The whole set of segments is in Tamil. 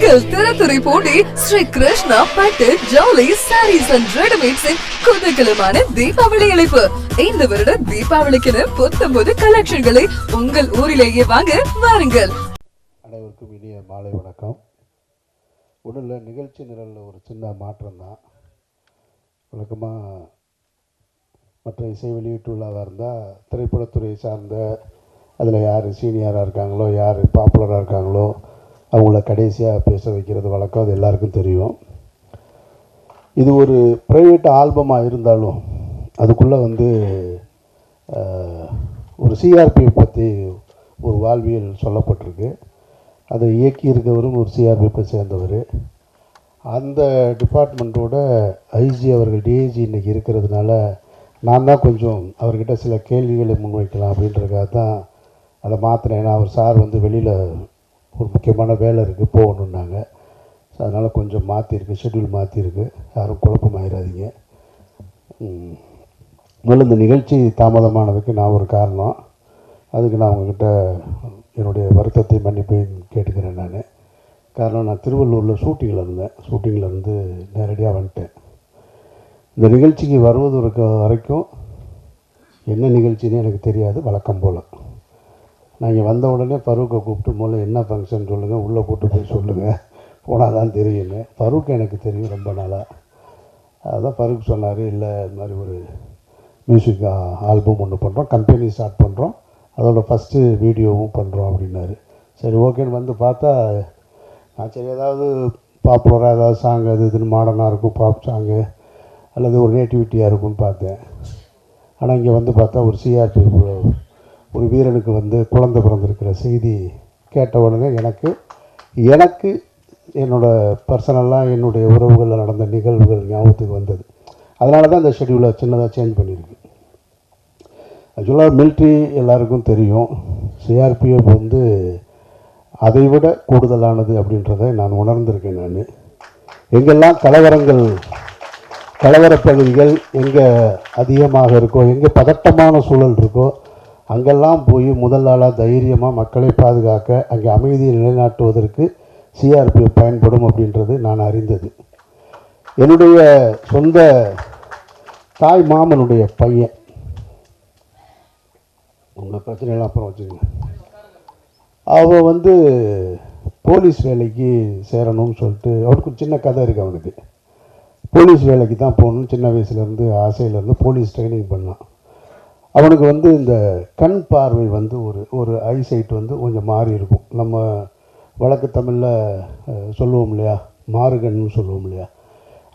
உங்கள் திறத்துறை போட்டி ஸ்ரீ கிருஷ்ணா பட்டு ஜவுளி சாரீஸ் அண்ட் ரெடிமேட்ஸின் குதூகலமான தீபாவளி அழைப்பு. இந்த வருட தீபாவளிக்கு புத்தம்பது கலெக்ஷன்களை உங்கள் ஊரிலேயே வாங்க வாருங்கள். அனைவருக்கும் இனிய மாலை வணக்கம். ஒன்றும் நிகழ்ச்சி நிரலில் ஒரு சின்ன மாற்றம் தான். வழக்கமாக மற்ற இசை வெளியீட்டு விழாவாக இருந்தால் திரைப்படத்துறை சார்ந்த அதில் யார் சீனியராக இருக்காங்களோ, யார் பாப்புலராக இருக்காங்களோ அவங்கள கடைசியாக பேச வைக்கிறது வழக்கம். அது எல்லாருக்கும் தெரியும். இது ஒரு ப்ரைவேட் ஆல்பமாக இருந்தாலும் அதுக்குள்ளே ஒரு சிஆர்பி பற்றி ஒரு வாழ்வியல் சொல்லப்பட்டிருக்கு. அதை இயக்கியிருக்கவரும் ஒரு சிஆர்பிஎஃப்பை சேர்ந்தவர். அந்த டிபார்ட்மெண்ட்டோட ஐஜி அவர்கள் டிஐஜி இன்றைக்கி இருக்கிறதுனால நான் தான் கொஞ்சம் அவர்கிட்ட சில கேள்விகளை முன்வைக்கலாம் அப்படின்றதுக்காக தான் அதை மாற்றினேன். ஏன்னா அவர் சார் வெளியில் ஒரு முக்கியமான வேலை இருக்குது, போகணுன்னாங்க. ஸோ அதனால் கொஞ்சம் மாற்றிருக்கு, ஷெட்யூல் மாற்றிருக்கு. யாரும் குழப்பமாயிடாதீங்க. முதல்ல இந்த நிகழ்ச்சி தாமதமானதுக்கு நான் ஒரு காரணம். அதுக்கு நான் உங்கள்கிட்ட என்னுடைய வருத்தத்தை மன்னிப்பை கேட்டுக்கிறேன். காரணம், நான் திருவள்ளூரில் ஷூட்டிங்கில் இருந்து நேரடியாக வந்துட்டேன். இந்த நிகழ்ச்சிக்கு வருவது வரைக்கும் என்ன நிகழ்ச்சின்னு எனக்கு தெரியாது. வழக்கம் போல் நான் இங்கே வந்த உடனே ஃபரூக்கை கூப்பிட்டு முதல்ல என்ன ஃபங்க்ஷன் சொல்லுங்கள், உள்ளே கூப்பிட்டு போய் சொல்லுங்கள், போனால் தான் தெரியுன்னு. ஃபரூக் எனக்கு தெரியும் ரொம்ப நாளாக. அதுதான் ஃபரூக் சொன்னார், இல்லை இது மாதிரி ஒரு மியூசிக் ஆல்பம் ஒன்று பண்ணுறோம், கம்பெனி ஸ்டார்ட் பண்ணுறோம், அதோட ஃபஸ்ட்டு வீடியோவும் பண்ணுறோம் அப்படின்னாரு. சரி ஓகேன்னு பார்த்தா நான் சரி ஏதாவது பாப்புலராக ஏதாவது சாங் அது இதுன்னு மாடர்னாக இருக்கும், பாப் சாங்கு அல்லது ஒரு நேட்டிவிட்டியாக இருக்கும்னு பார்த்தேன். ஆனால் இங்கே பார்த்தா ஒரு சிஆர்பி ஒரு வீரனுக்கு குழந்தை பிறந்திருக்கிற செய்தி கேட்ட உடனே எனக்கு என்னோடய பர்சனலாக என்னுடைய உறவுகளில் நடந்த நிகழ்வுகள் ஞாபகத்துக்கு வந்தது. அதனால தான் இந்த ஷெட்யூலை சின்னதாக சேஞ்ச் பண்ணியிருக்கு. ஆக்சுவலாக மிலிட்ரி எல்லாருக்கும் தெரியும். சிஆர்பிஎஃப் அதை விட கூடுதலானது அப்படின்றத நான் உணர்ந்திருக்கேன். நான் எங்கெல்லாம் கலவரப் பகுதிகள் எங்கே அதிகமாக இருக்கோ, எங்கே பதட்டமான சூழல் இருக்கோ, அங்கெல்லாம் போய் முதல் நாளாக தைரியமாக மக்களை பாதுகாக்க, அங்கே அமைதியை நிலைநாட்டுவதற்கு சிஆர்பிஎஃப் பயன்படும் அப்படின்றது நான் அறிந்தது. என்னுடைய சொந்த தாய் மாமனுடைய பையன், உங்கள் பிரச்சனையெல்லாம் அப்புறம் வச்சுக்கோங்க, அவன் போலீஸ் வேலைக்கு சேரணும்னு சொல்லிட்டு அவருக்கு சின்ன கதை இருக்குது. அவனுக்கு போலீஸ் வேலைக்கு தான் போகணும்னு சின்ன வயசுலேருந்து ஆசையிலேருந்து போலீஸ் ட்ரைனிங் பண்ணான். அவனுக்கு இந்த கண் பார்வை ஒரு ஐசைட் கொஞ்சம் மாறி இருக்கும். நம்ம வழக்கு தமிழில் சொல்லுவோம் இல்லையா, மாறுகன்னு சொல்லுவோம் இல்லையா,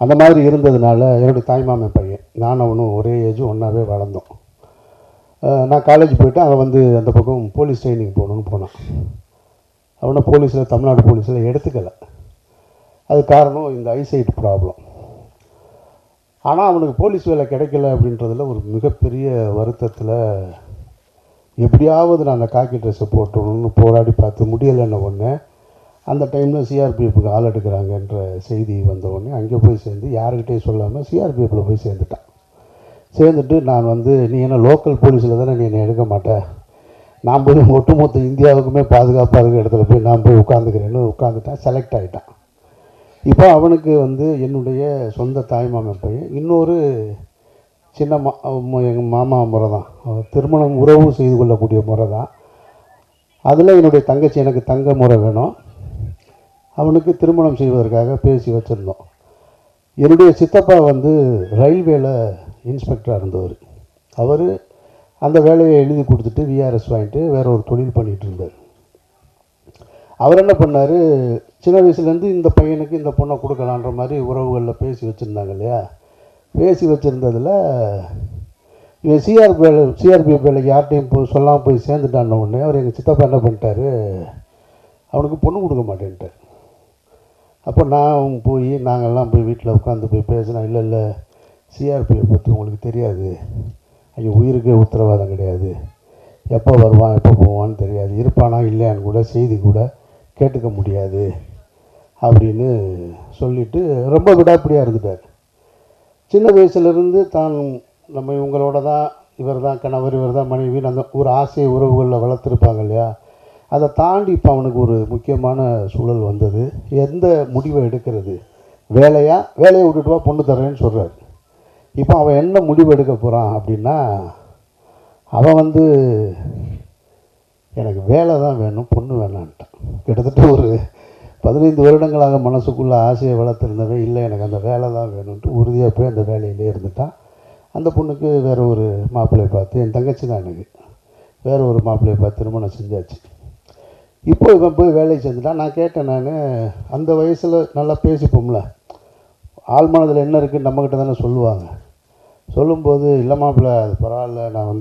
அந்த மாதிரி இருந்ததுனால என்னுடைய தாய்மாமன் பையன், நான் அவனும் ஒரே ஏஜ், ஒன்றாவே வளர்ந்தோம். நான் காலேஜ் போயிட்டு அவன் அந்த பக்கம் போலீஸ் ட்ரைனிங் போகணுன்னு போனான். அவனை தமிழ்நாடு போலீஸில் எடுத்துக்கலை. அது காரணம் இந்த ஐசைட் ப்ராப்ளம். ஆனால் அவனுக்கு போலீஸ் வேலை கிடைக்கல அப்படின்றதில் ஒரு மிகப்பெரிய வருத்தத்தில் எப்படியாவது நான் அந்த காக்கி ட்ரெஸ்ஸை போட்டணும்னு போராடி பார்த்து முடியலைன்ன உடனே அந்த டைமில் சிஆர்பிஎஃப்க்கு ஆள் எடுக்கிறாங்கன்ற செய்தி வந்த உடனே அங்கே போய் சேர்ந்து யாருக்கிட்டேயும் சொல்லாமல் சிஆர்பிஎஃப்பில் போய் சேர்ந்துட்டான். சேர்ந்துட்டு நான் நீ என்ன லோக்கல் போலீஸில் தானே நீ என்னை எடுக்க மாட்டேன், நான் போய் ஒட்டுமொத்த இந்தியாவுக்குமே பாதுகாப்பாக இருக்கிற இடத்துல போய் நான் போய் உட்காந்துக்கிறேன்னு உட்காந்துட்டான். செலக்ட் ஆகிட்டான். இப்போ அவனுக்கு என்னுடைய சொந்த தாய்மாமன் பையன் இன்னொரு சின்ன எங்கள் மாமா முறை தான், திருமணம் உறவு செய்து கொள்ளக்கூடிய முறை தான். அதில் என்னுடைய தங்கச்சி எனக்கு தங்க முறை வேணும், அவனுக்கு திருமணம் செய்வதற்காக பேசி வச்சுருந்தோம். என்னுடைய சித்தப்பா ரயில்வேல இன்ஸ்பெக்டராக இருந்தவர். அவர் அந்த வேலையை எழுதி கொடுத்துட்டு விஆர்எஸ் வாங்கிட்டு வேறு ஒரு தொழில் பண்ணிகிட்டு இருந்தார். அவர் என்ன பண்ணார், சின்ன வயசுலேருந்து இந்த பையனுக்கு இந்த பொண்ணை கொடுக்கலான்ற மாதிரி உறவுகளில் பேசி வச்சுருந்தாங்க இல்லையா. பேசி வச்சுருந்ததில் இவன் சிஆர்பிஎஃப் வேலைக்கு யார்கிட்டையும் சொல்லாமல் போய் சேர்ந்துட்டான உடனே அவர் எங்கள் சித்தப்பா என்ன பண்ணிட்டார், அவனுக்கு பொண்ணு கொடுக்க மாட்டேன்ட்டார். அப்போ நான் நாங்கள்லாம் போய் வீட்டில் உட்காந்து போய் பேசினா, இல்லை சிஆர்பிஎஃப் பற்றி உங்களுக்கு தெரியாது, அங்கே உயிருக்கே உத்தரவாதம் கிடையாது, எப்போ வருவான் எப்போ போவான்னு தெரியாது, இருப்பானா இல்லையான்னு கூட செய்தி கூட கேட்டுக்க முடியாது அப்படின்னு சொல்லிவிட்டு ரொம்ப விடாப்பிடியாக இருந்துட்டார். சின்ன வயசுலேருந்து தான் நம்ம இவங்களோட தான், இவர் தான் கணவர், இவர் தான் மனைவின்னு அந்த ஒரு ஆசை உறவுகளில் வளர்த்துருப்பாங்க இல்லையா. அதை தாண்டி இப்போ அவனுக்கு ஒரு முக்கியமான சூழல் வந்தது. எந்த முடிவை எடுக்கிறது, வேலையை விட்டுட்டு வா பொண்ணு தர்றேன்னு சொல்கிறார். இப்போ அவன் என்ன முடிவு எடுக்க போகிறான் அப்படின்னா, அவன் எனக்கு வேலை தான் வேணும், பொண்ணு வேணான்ட்டான். கிட்டத்தட்ட ஒரு 15 வருடங்களாக மனசுக்குள்ளே ஆசையை வளர்த்துருந்தவன் இல்லை எனக்கு அந்த வேலை தான் வேணும்ன்ட்டு உறுதியாக போய் அந்த வேலையிலே இருந்துட்டான். அந்த பொண்ணுக்கு வேறு ஒரு மாப்பிள்ளையை பார்த்து, என் தங்கச்சி தான் எனக்கு, வேறு ஒரு மாப்பிள்ளையை பார்த்து திருமணம் செஞ்சாச்சு. இப்போ இவன் போய் வேலையை செஞ்சுட்டான். நான் கேட்டேன், நான் அந்த வயசில் நல்லா பேசிப்போம்ல, ஆள் மனதில் என்ன இருக்குன்னு நம்மக்கிட்ட தானே சொல்லுவாங்க. சொல்லும்போது இல்லை மாப்பிள்ளை அது பரவாயில்ல, நான்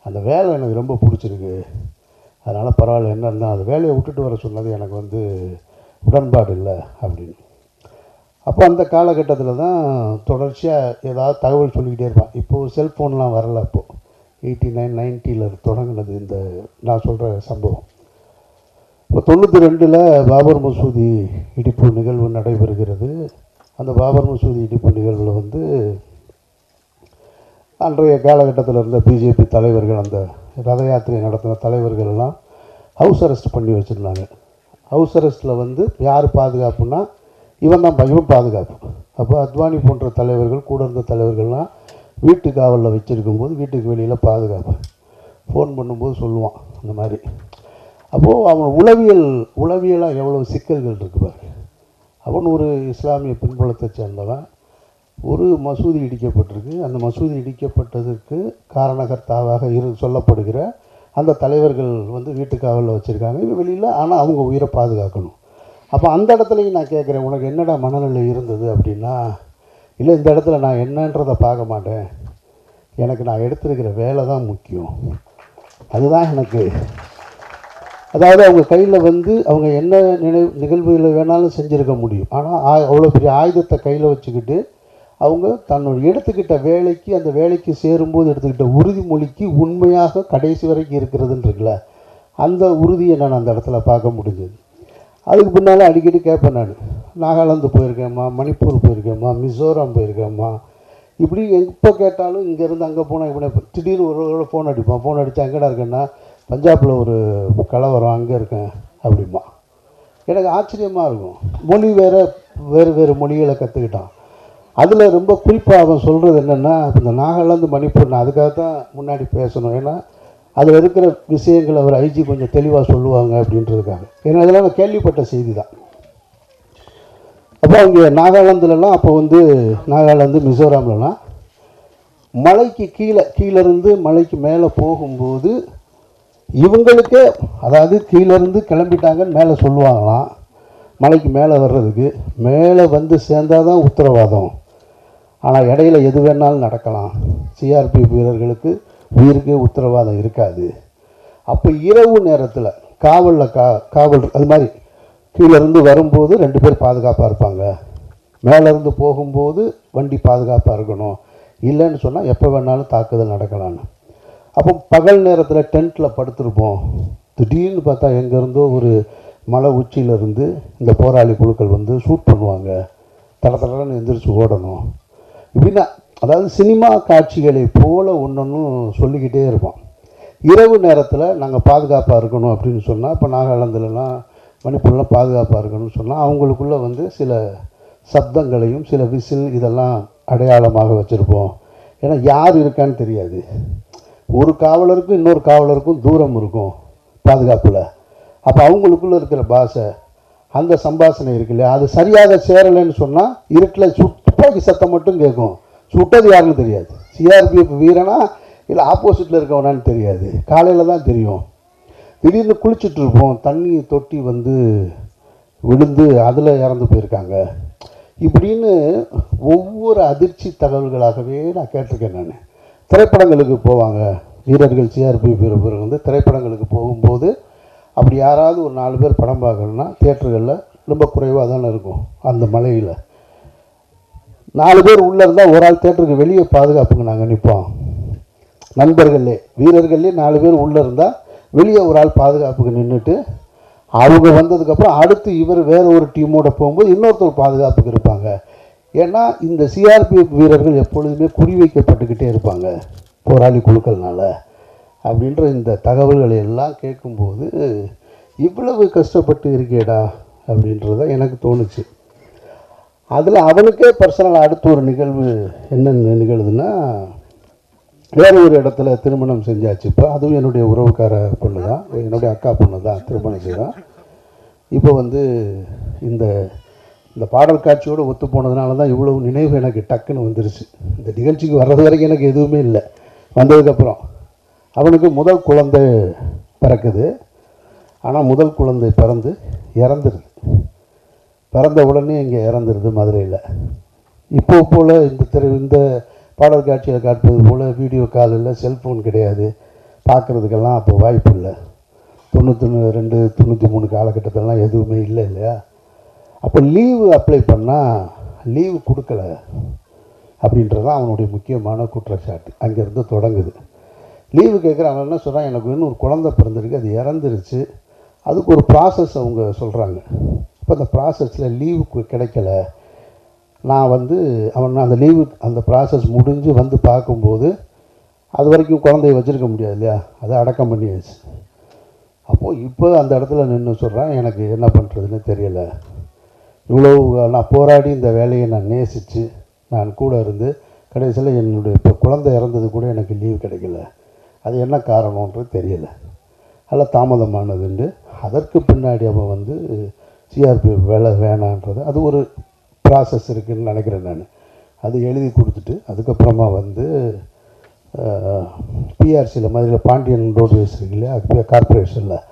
அந்த வேலை எனக்கு ரொம்ப பிடிச்சிருக்கு, அதனால் பரவாயில்ல, என்ன இருந்தால் அந்த வேலையை விட்டுட்டு வர சொன்னது எனக்கு உடன்பாடு இல்லை அப்படின்னு. அப்போ அந்த காலகட்டத்தில் தான் தொடர்ச்சியாக ஏதாவது தகவல் சொல்லிக்கிட்டே இருப்பான். இப்போது செல்ஃபோன்லாம் வரல. அப்போது 89, 90 தொடங்கினது இந்த நான் சொல்கிற சம்பவம். இப்போ 92 பாபர் மசூதி இடிப்பு நிகழ்வு நடைபெறுகிறது. அந்த பாபர் மசூதி இடிப்பு நிகழ்வில் அன்றைய காலகட்டத்தில் இருந்த பிஜேபி தலைவர்கள், அந்த ரத யாத்திரை நடத்தின தலைவர்கள் எல்லாம் ஹவுஸ் அரெஸ்ட் பண்ணி வச்சுருந்தாங்க. ஹவுஸ் அரெஸ்ட்டில் யார் பாதுகாப்புன்னா இவன் பாதுகாப்பு. அப்போ அத்வானி போன்ற தலைவர்கள், கூட இருந்த தலைவர்கள்லாம் வீட்டு காவலில் வச்சுருக்கும்போது வீட்டுக்கு வெளியில் பாதுகாப்பு. ஃபோன் பண்ணும்போது சொல்லுவான் இந்த மாதிரி. அப்போது அவன் உளவியலாக எவ்வளோ சிக்கல்கள் இருக்கு பாரு. அவன் ஒரு இஸ்லாமிய பின்புலத்தை சேர்ந்தவன். ஒரு மசூதி இடிக்கப்பட்டிருக்கு. அந்த மசூதி இடிக்கப்பட்டதற்கு காரணகர்த்தாவாக சொல்லப்படுகிற அந்த தலைவர்கள் வீட்டு காவலில் வச்சுருக்காங்க, இது வெளியில். ஆனால் அவங்க உயிரை பாதுகாக்கணும். அப்போ அந்த இடத்துலையும் நான் கேட்குறேன், உனக்கு என்னடா மனநிலை இருந்தது அப்படின்னா, இல்லை இந்த இடத்துல நான் என்னன்றதை பார்க்க மாட்டேன், எனக்கு நான் எடுத்திருக்கிற வேலை தான் முக்கியம், அதுதான் எனக்கு. அதாவது அவங்க கையில் அவங்க என்ன நிகழ்வுகளை வேணாலும் செஞ்சுருக்க முடியும். ஆனால் அவ்வளோ பெரிய ஆயுதத்தை கையில் வச்சுக்கிட்டு அவங்க தன்னோட எடுத்துக்கிட்ட வேலைக்கு, அந்த வேலைக்கு சேரும்போது எடுத்துக்கிட்ட உறுதிமொழிக்கு உண்மையாக கடைசி வரைக்கும் இருக்கிறதுன்னு இருக்குல்ல, அந்த உறுதியை நான் அந்த இடத்துல பார்க்க முடிஞ்சது. அதுக்கு பின்னால் அடிக்கடி கேட்பேன், நான் நாகாலாந்து போயிருக்கேம்மா, மணிப்பூர் போயிருக்கேம்மா, மிசோரம் போயிருக்கேம்மா, இப்படி எப்போ கேட்டாலும் இங்கேருந்து அங்கே போனால் இப்படி திடீர்னு ஒரு ஃபோன் அடிப்பான். ஃபோன் அடித்தா எங்கடா இருக்கேன்னா, பஞ்சாபில் ஒரு கலவரம், அங்கே இருக்கேன் அப்படிமா. எனக்கு ஆச்சரியமாக இருக்கும். மொழி வேறு மொழிகளை கற்றுக்கிட்டான். அதில் ரொம்ப குறிப்பாக அவன் சொல்கிறது என்னென்னா, இந்த நாகாலாந்து மணிப்பூர், நான் அதுக்காக தான் முன்னாடி பேசணும், ஏன்னா அதில் இருக்கிற விஷயங்கள் அவர் ஐஜி கொஞ்சம் தெளிவாக சொல்லுவாங்க அப்படின்றதுக்காக. ஏன்னா அதெல்லாம் நான் கேள்விப்பட்ட செய்தி தான். அப்போ அவங்க நாகாலாந்துலலாம், அப்போ நாகாலாந்து மிசோராம்லலாம் மலைக்கு கீழேருந்து மலைக்கு மேலே போகும்போது இவங்களுக்கே, அதாவது கீழேருந்து கிளம்பிட்டாங்கன்னு மேலே சொல்லுவாங்களாம். மலைக்கு மேலே வர்றதுக்கு மேலே சேர்ந்தால் தான் உத்தரவாதம், ஆனால் இடையில எது வேணாலும் நடக்கலாம், சிஆர்பிஎஃப் வீரர்களுக்கு உயிருக்கு உத்தரவாதம் இருக்காது. அப்போ இரவு நேரத்தில் காவல் அது மாதிரி கீழேருந்து வரும்போது 2 பேர் பாதுகாப்பாக இருப்பாங்க, மேலேருந்து போகும்போது வண்டி பாதுகாப்பாக இருக்கணும், இல்லைன்னு சொன்னால் எப்போ வேணாலும் தாக்குதல் நடக்கலான்னு. அப்போ பகல் நேரத்தில் டென்ட்டில் படுத்திருப்போம். திடீர்னு பார்த்தா எங்கேருந்தோ ஒரு மலை உச்சியிலேருந்து இந்த போராளி குழுக்கள் ஷூட் பண்ணுவாங்க, தடன்னு எந்திரிச்சு ஓடணும் இப்படின்னா. அதாவது சினிமா காட்சிகளை போல் ஒன்றொன்றும் சொல்லிக்கிட்டே இருப்போம். இரவு நேரத்தில் நாங்கள் பாதுகாப்பாக இருக்கணும் அப்படின்னு சொன்னால், இப்போ நாகாலாந்துலலாம் மணிப்பூர்லாம் பாதுகாப்பாக இருக்கணும்னு சொன்னால் அவங்களுக்குள்ளே சில சப்தங்களையும் சில விசில் இதெல்லாம் அடையாளமாக வச்சுருப்போம். ஏன்னா யார் இருக்கான்னு தெரியாது. ஒரு காவலருக்கும் இன்னொரு காவலருக்கும் தூரம் இருக்கும் பாதுகாப்பில். அப்போ அவங்களுக்குள்ளே இருக்கிற பாஷை, அந்த சம்பாஷணை இருக்கு இல்லையா, அது சரியாக சேரலைன்னு சொன்னால் இருட்டில் துப்பாக்கி சத்தம் மட்டும் கேட்கும், சுட்டது யாருன்னு தெரியாது. சிஆர்பிஎஃப் வீரனா இல்லை ஆப்போசிட்டில் இருக்கவனான்னு தெரியாது. காலையில் தான் தெரியும். திடீர்னு குளிச்சுட்ருப்போம், தண்ணி தொட்டி விழுந்து அதில் இறந்து போயிருக்காங்க இப்படின்னு ஒவ்வொரு அதிர்ச்சி தகவல்களாகவே நான் கேட்டிருக்கேன். நான் திரைப்படங்களுக்கு போவாங்க வீரர்கள், சிஆர்பிஎஃப் வீரர்கள் திரைப்படங்களுக்கு போகும்போது அப்படி யாராவது ஒரு 4 பேர் படம் பார்க்கணுன்னா தியேட்டர்களில் ரொம்ப குறைவாக தானே இருக்கும். அந்த மலையில் 4 பேர் உள்ளே இருந்தால் ஒரு ஆள் தியேட்டருக்கு வெளியே பாதுகாப்புங்க நாங்கள் நிற்போம். நண்பர்களே, வீரர்களே 4 பேர் உள்ளே இருந்தால் வெளியே ஒரு ஆள் பாதுகாப்புக்கு நின்றுட்டு, அவங்க வந்ததுக்கப்புறம் அடுத்து இவர் வேறு ஒரு டீமோட போகும்போது இன்னொருத்தர் பாதுகாப்புக்கு இருப்பாங்க. ஏன்னா இந்த சிஆர்பிஎஃப் வீரர்கள் எப்பொழுதுமே குறிவைக்கப்பட்டுக்கிட்டே இருப்பாங்க போராளி குழுக்கள்னால. அப்படின்ற இந்த தகவல்களை எல்லாம் கேட்கும்போது இவ்வளவு கஷ்டப்பட்டு இருக்கேடா அப்படின்றத எனக்கு தோணுச்சு. அதில் அவனுக்கே பர்சனலாக அடுத்த ஒரு நிகழ்வு என்ன நிகழுதுன்னா, வேறு ஒரு இடத்துல திருமணம் செஞ்சாச்சு. இப்போ அதுவும் என்னுடைய உறவுக்கார பொண்ணு தான், என்னுடைய அக்கா பொண்ணு தான் திருமணம் செய்கிறான். இப்போ வந்து இந்த இந்த பாடல் காட்சியோடு ஒத்து போனதுனால தான் இவ்வளவு நினைவு எனக்கு டக்குன்னு வந்துருச்சு. இந்த நிகழ்ச்சிக்கு வர்றது வரைக்கும் எனக்கு எதுவுமே இல்லை. வந்ததுக்கப்புறம் அவனுக்கு முதல் குழந்தை பிறக்குது. ஆனால் முதல் குழந்தை பிறந்து இறந்துருது. பிறந்த உடனே இங்கே இறந்துருது மதுரையில். இப்போ போல் இந்த பாடல் காட்சியில் காட்டுவது போல் வீடியோ கால் இல்லை, செல்ஃபோன் கிடையாது, பார்க்குறதுக்கெல்லாம் அப்போ வாய்ப்பு இல்லை. 92 93 காலகட்டத்திலலாம் எதுவுமே இல்லை இல்லையா. அப்போ லீவு அப்ளை பண்ணால் லீவு கொடுக்கல அப்படின்றது தான் அவனுடைய முக்கியமான குற்றச்சாட்டு. அங்கேருந்து தொடங்குது. லீவு கேட்குற அவன் என்ன சொல்கிறான், எனக்கு இன்னும் ஒரு குழந்தை பிறந்திருக்கு, அது இறந்துருச்சு, அதுக்கு ஒரு ப்ராசஸ் அவங்க சொல்கிறாங்க. இப்போ அந்த ப்ராசஸில் லீவு கிடைக்கல. நான் வந்து அவன் அந்த லீவு அந்த ப்ராசஸ் முடிஞ்சு வந்து பார்க்கும்போது அது வரைக்கும் குழந்தைய வச்சுருக்க முடியாது இல்லையா, அதை அடக்கம் பண்ணியாச்சு. அப்போது இப்போ அந்த இடத்துல நின்று சொல்கிறேன், எனக்கு என்ன பண்ணுறதுன்னு தெரியலை. இவ்வளோ நான் போராடி இந்த வேலையை நான் நேசித்து நான் கூட இருந்து கடைசியில் என்னுடைய இப்போ குழந்தை இறந்தது கூட எனக்கு லீவு கிடைக்கல. அது என்ன காரணன்றது தெரியலை, அதில் தாமதமானதுண்டு. அதற்கு பின்னாடி அவன் வந்து சிஆர்பிஎஃப் வேலை வேணான்றது அது ஒரு ப்ராசஸ் இருக்குதுன்னு நினைக்கிறேன் நான். அது எழுதி கொடுத்துட்டு அதுக்கப்புறமா வந்து பிஆர்சியில் மதுரையில் பாண்டியன் ரோட்வேஸ் இருக்கு இல்லையா, கார்பரேஷனில்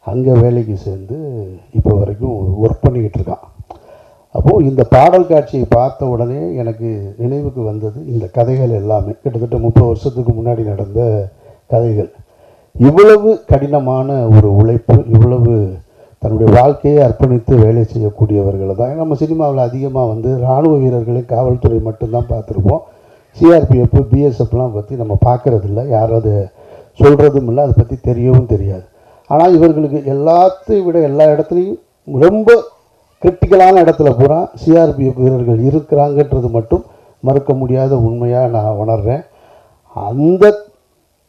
அங்கே வேலைக்கு சேர்ந்து இப்போ வரைக்கும் ஒர்க் பண்ணிக்கிட்டு இருக்கான். அப்போது இந்த பாடல் காட்சியை பார்த்த உடனே எனக்கு நினைவுக்கு வந்தது இந்த கதைகள் எல்லாமே. கிட்டத்தட்ட 30 வருஷத்துக்கு முன்னாடி நடந்த கதைகள். இவ்வளவு கடினமான ஒரு உழைப்பு, இவ்வளவு தன்னுடைய வாழ்க்கையை அர்ப்பணித்து வேலை செய்யக்கூடியவர்கள் தான். நம்ம சினிமாவில் அதிகமாக வந்து இராணுவ வீரர்களை காவல்துறை மட்டும்தான் பார்த்துருப்போம். சிஆர்பிஎஃப் பிஎஸ்எஃப்லாம் பற்றி நம்ம பார்க்குறதில்ல, யாரும் அதை சொல்கிறதும் இல்லை, அதை பற்றி தெரியவும் தெரியாது. ஆனால் இவர்களுக்கு எல்லாத்தையும் விட எல்லா இடத்துலையும் ரொம்ப கிரிட்டிக்கலான இடத்துல பூரா சிஆர்பிஎஃப் வீரர்கள் இருக்கிறாங்கன்றது மட்டும் மறுக்க முடியாத உண்மையாக நான் உணர்கிறேன். அந்த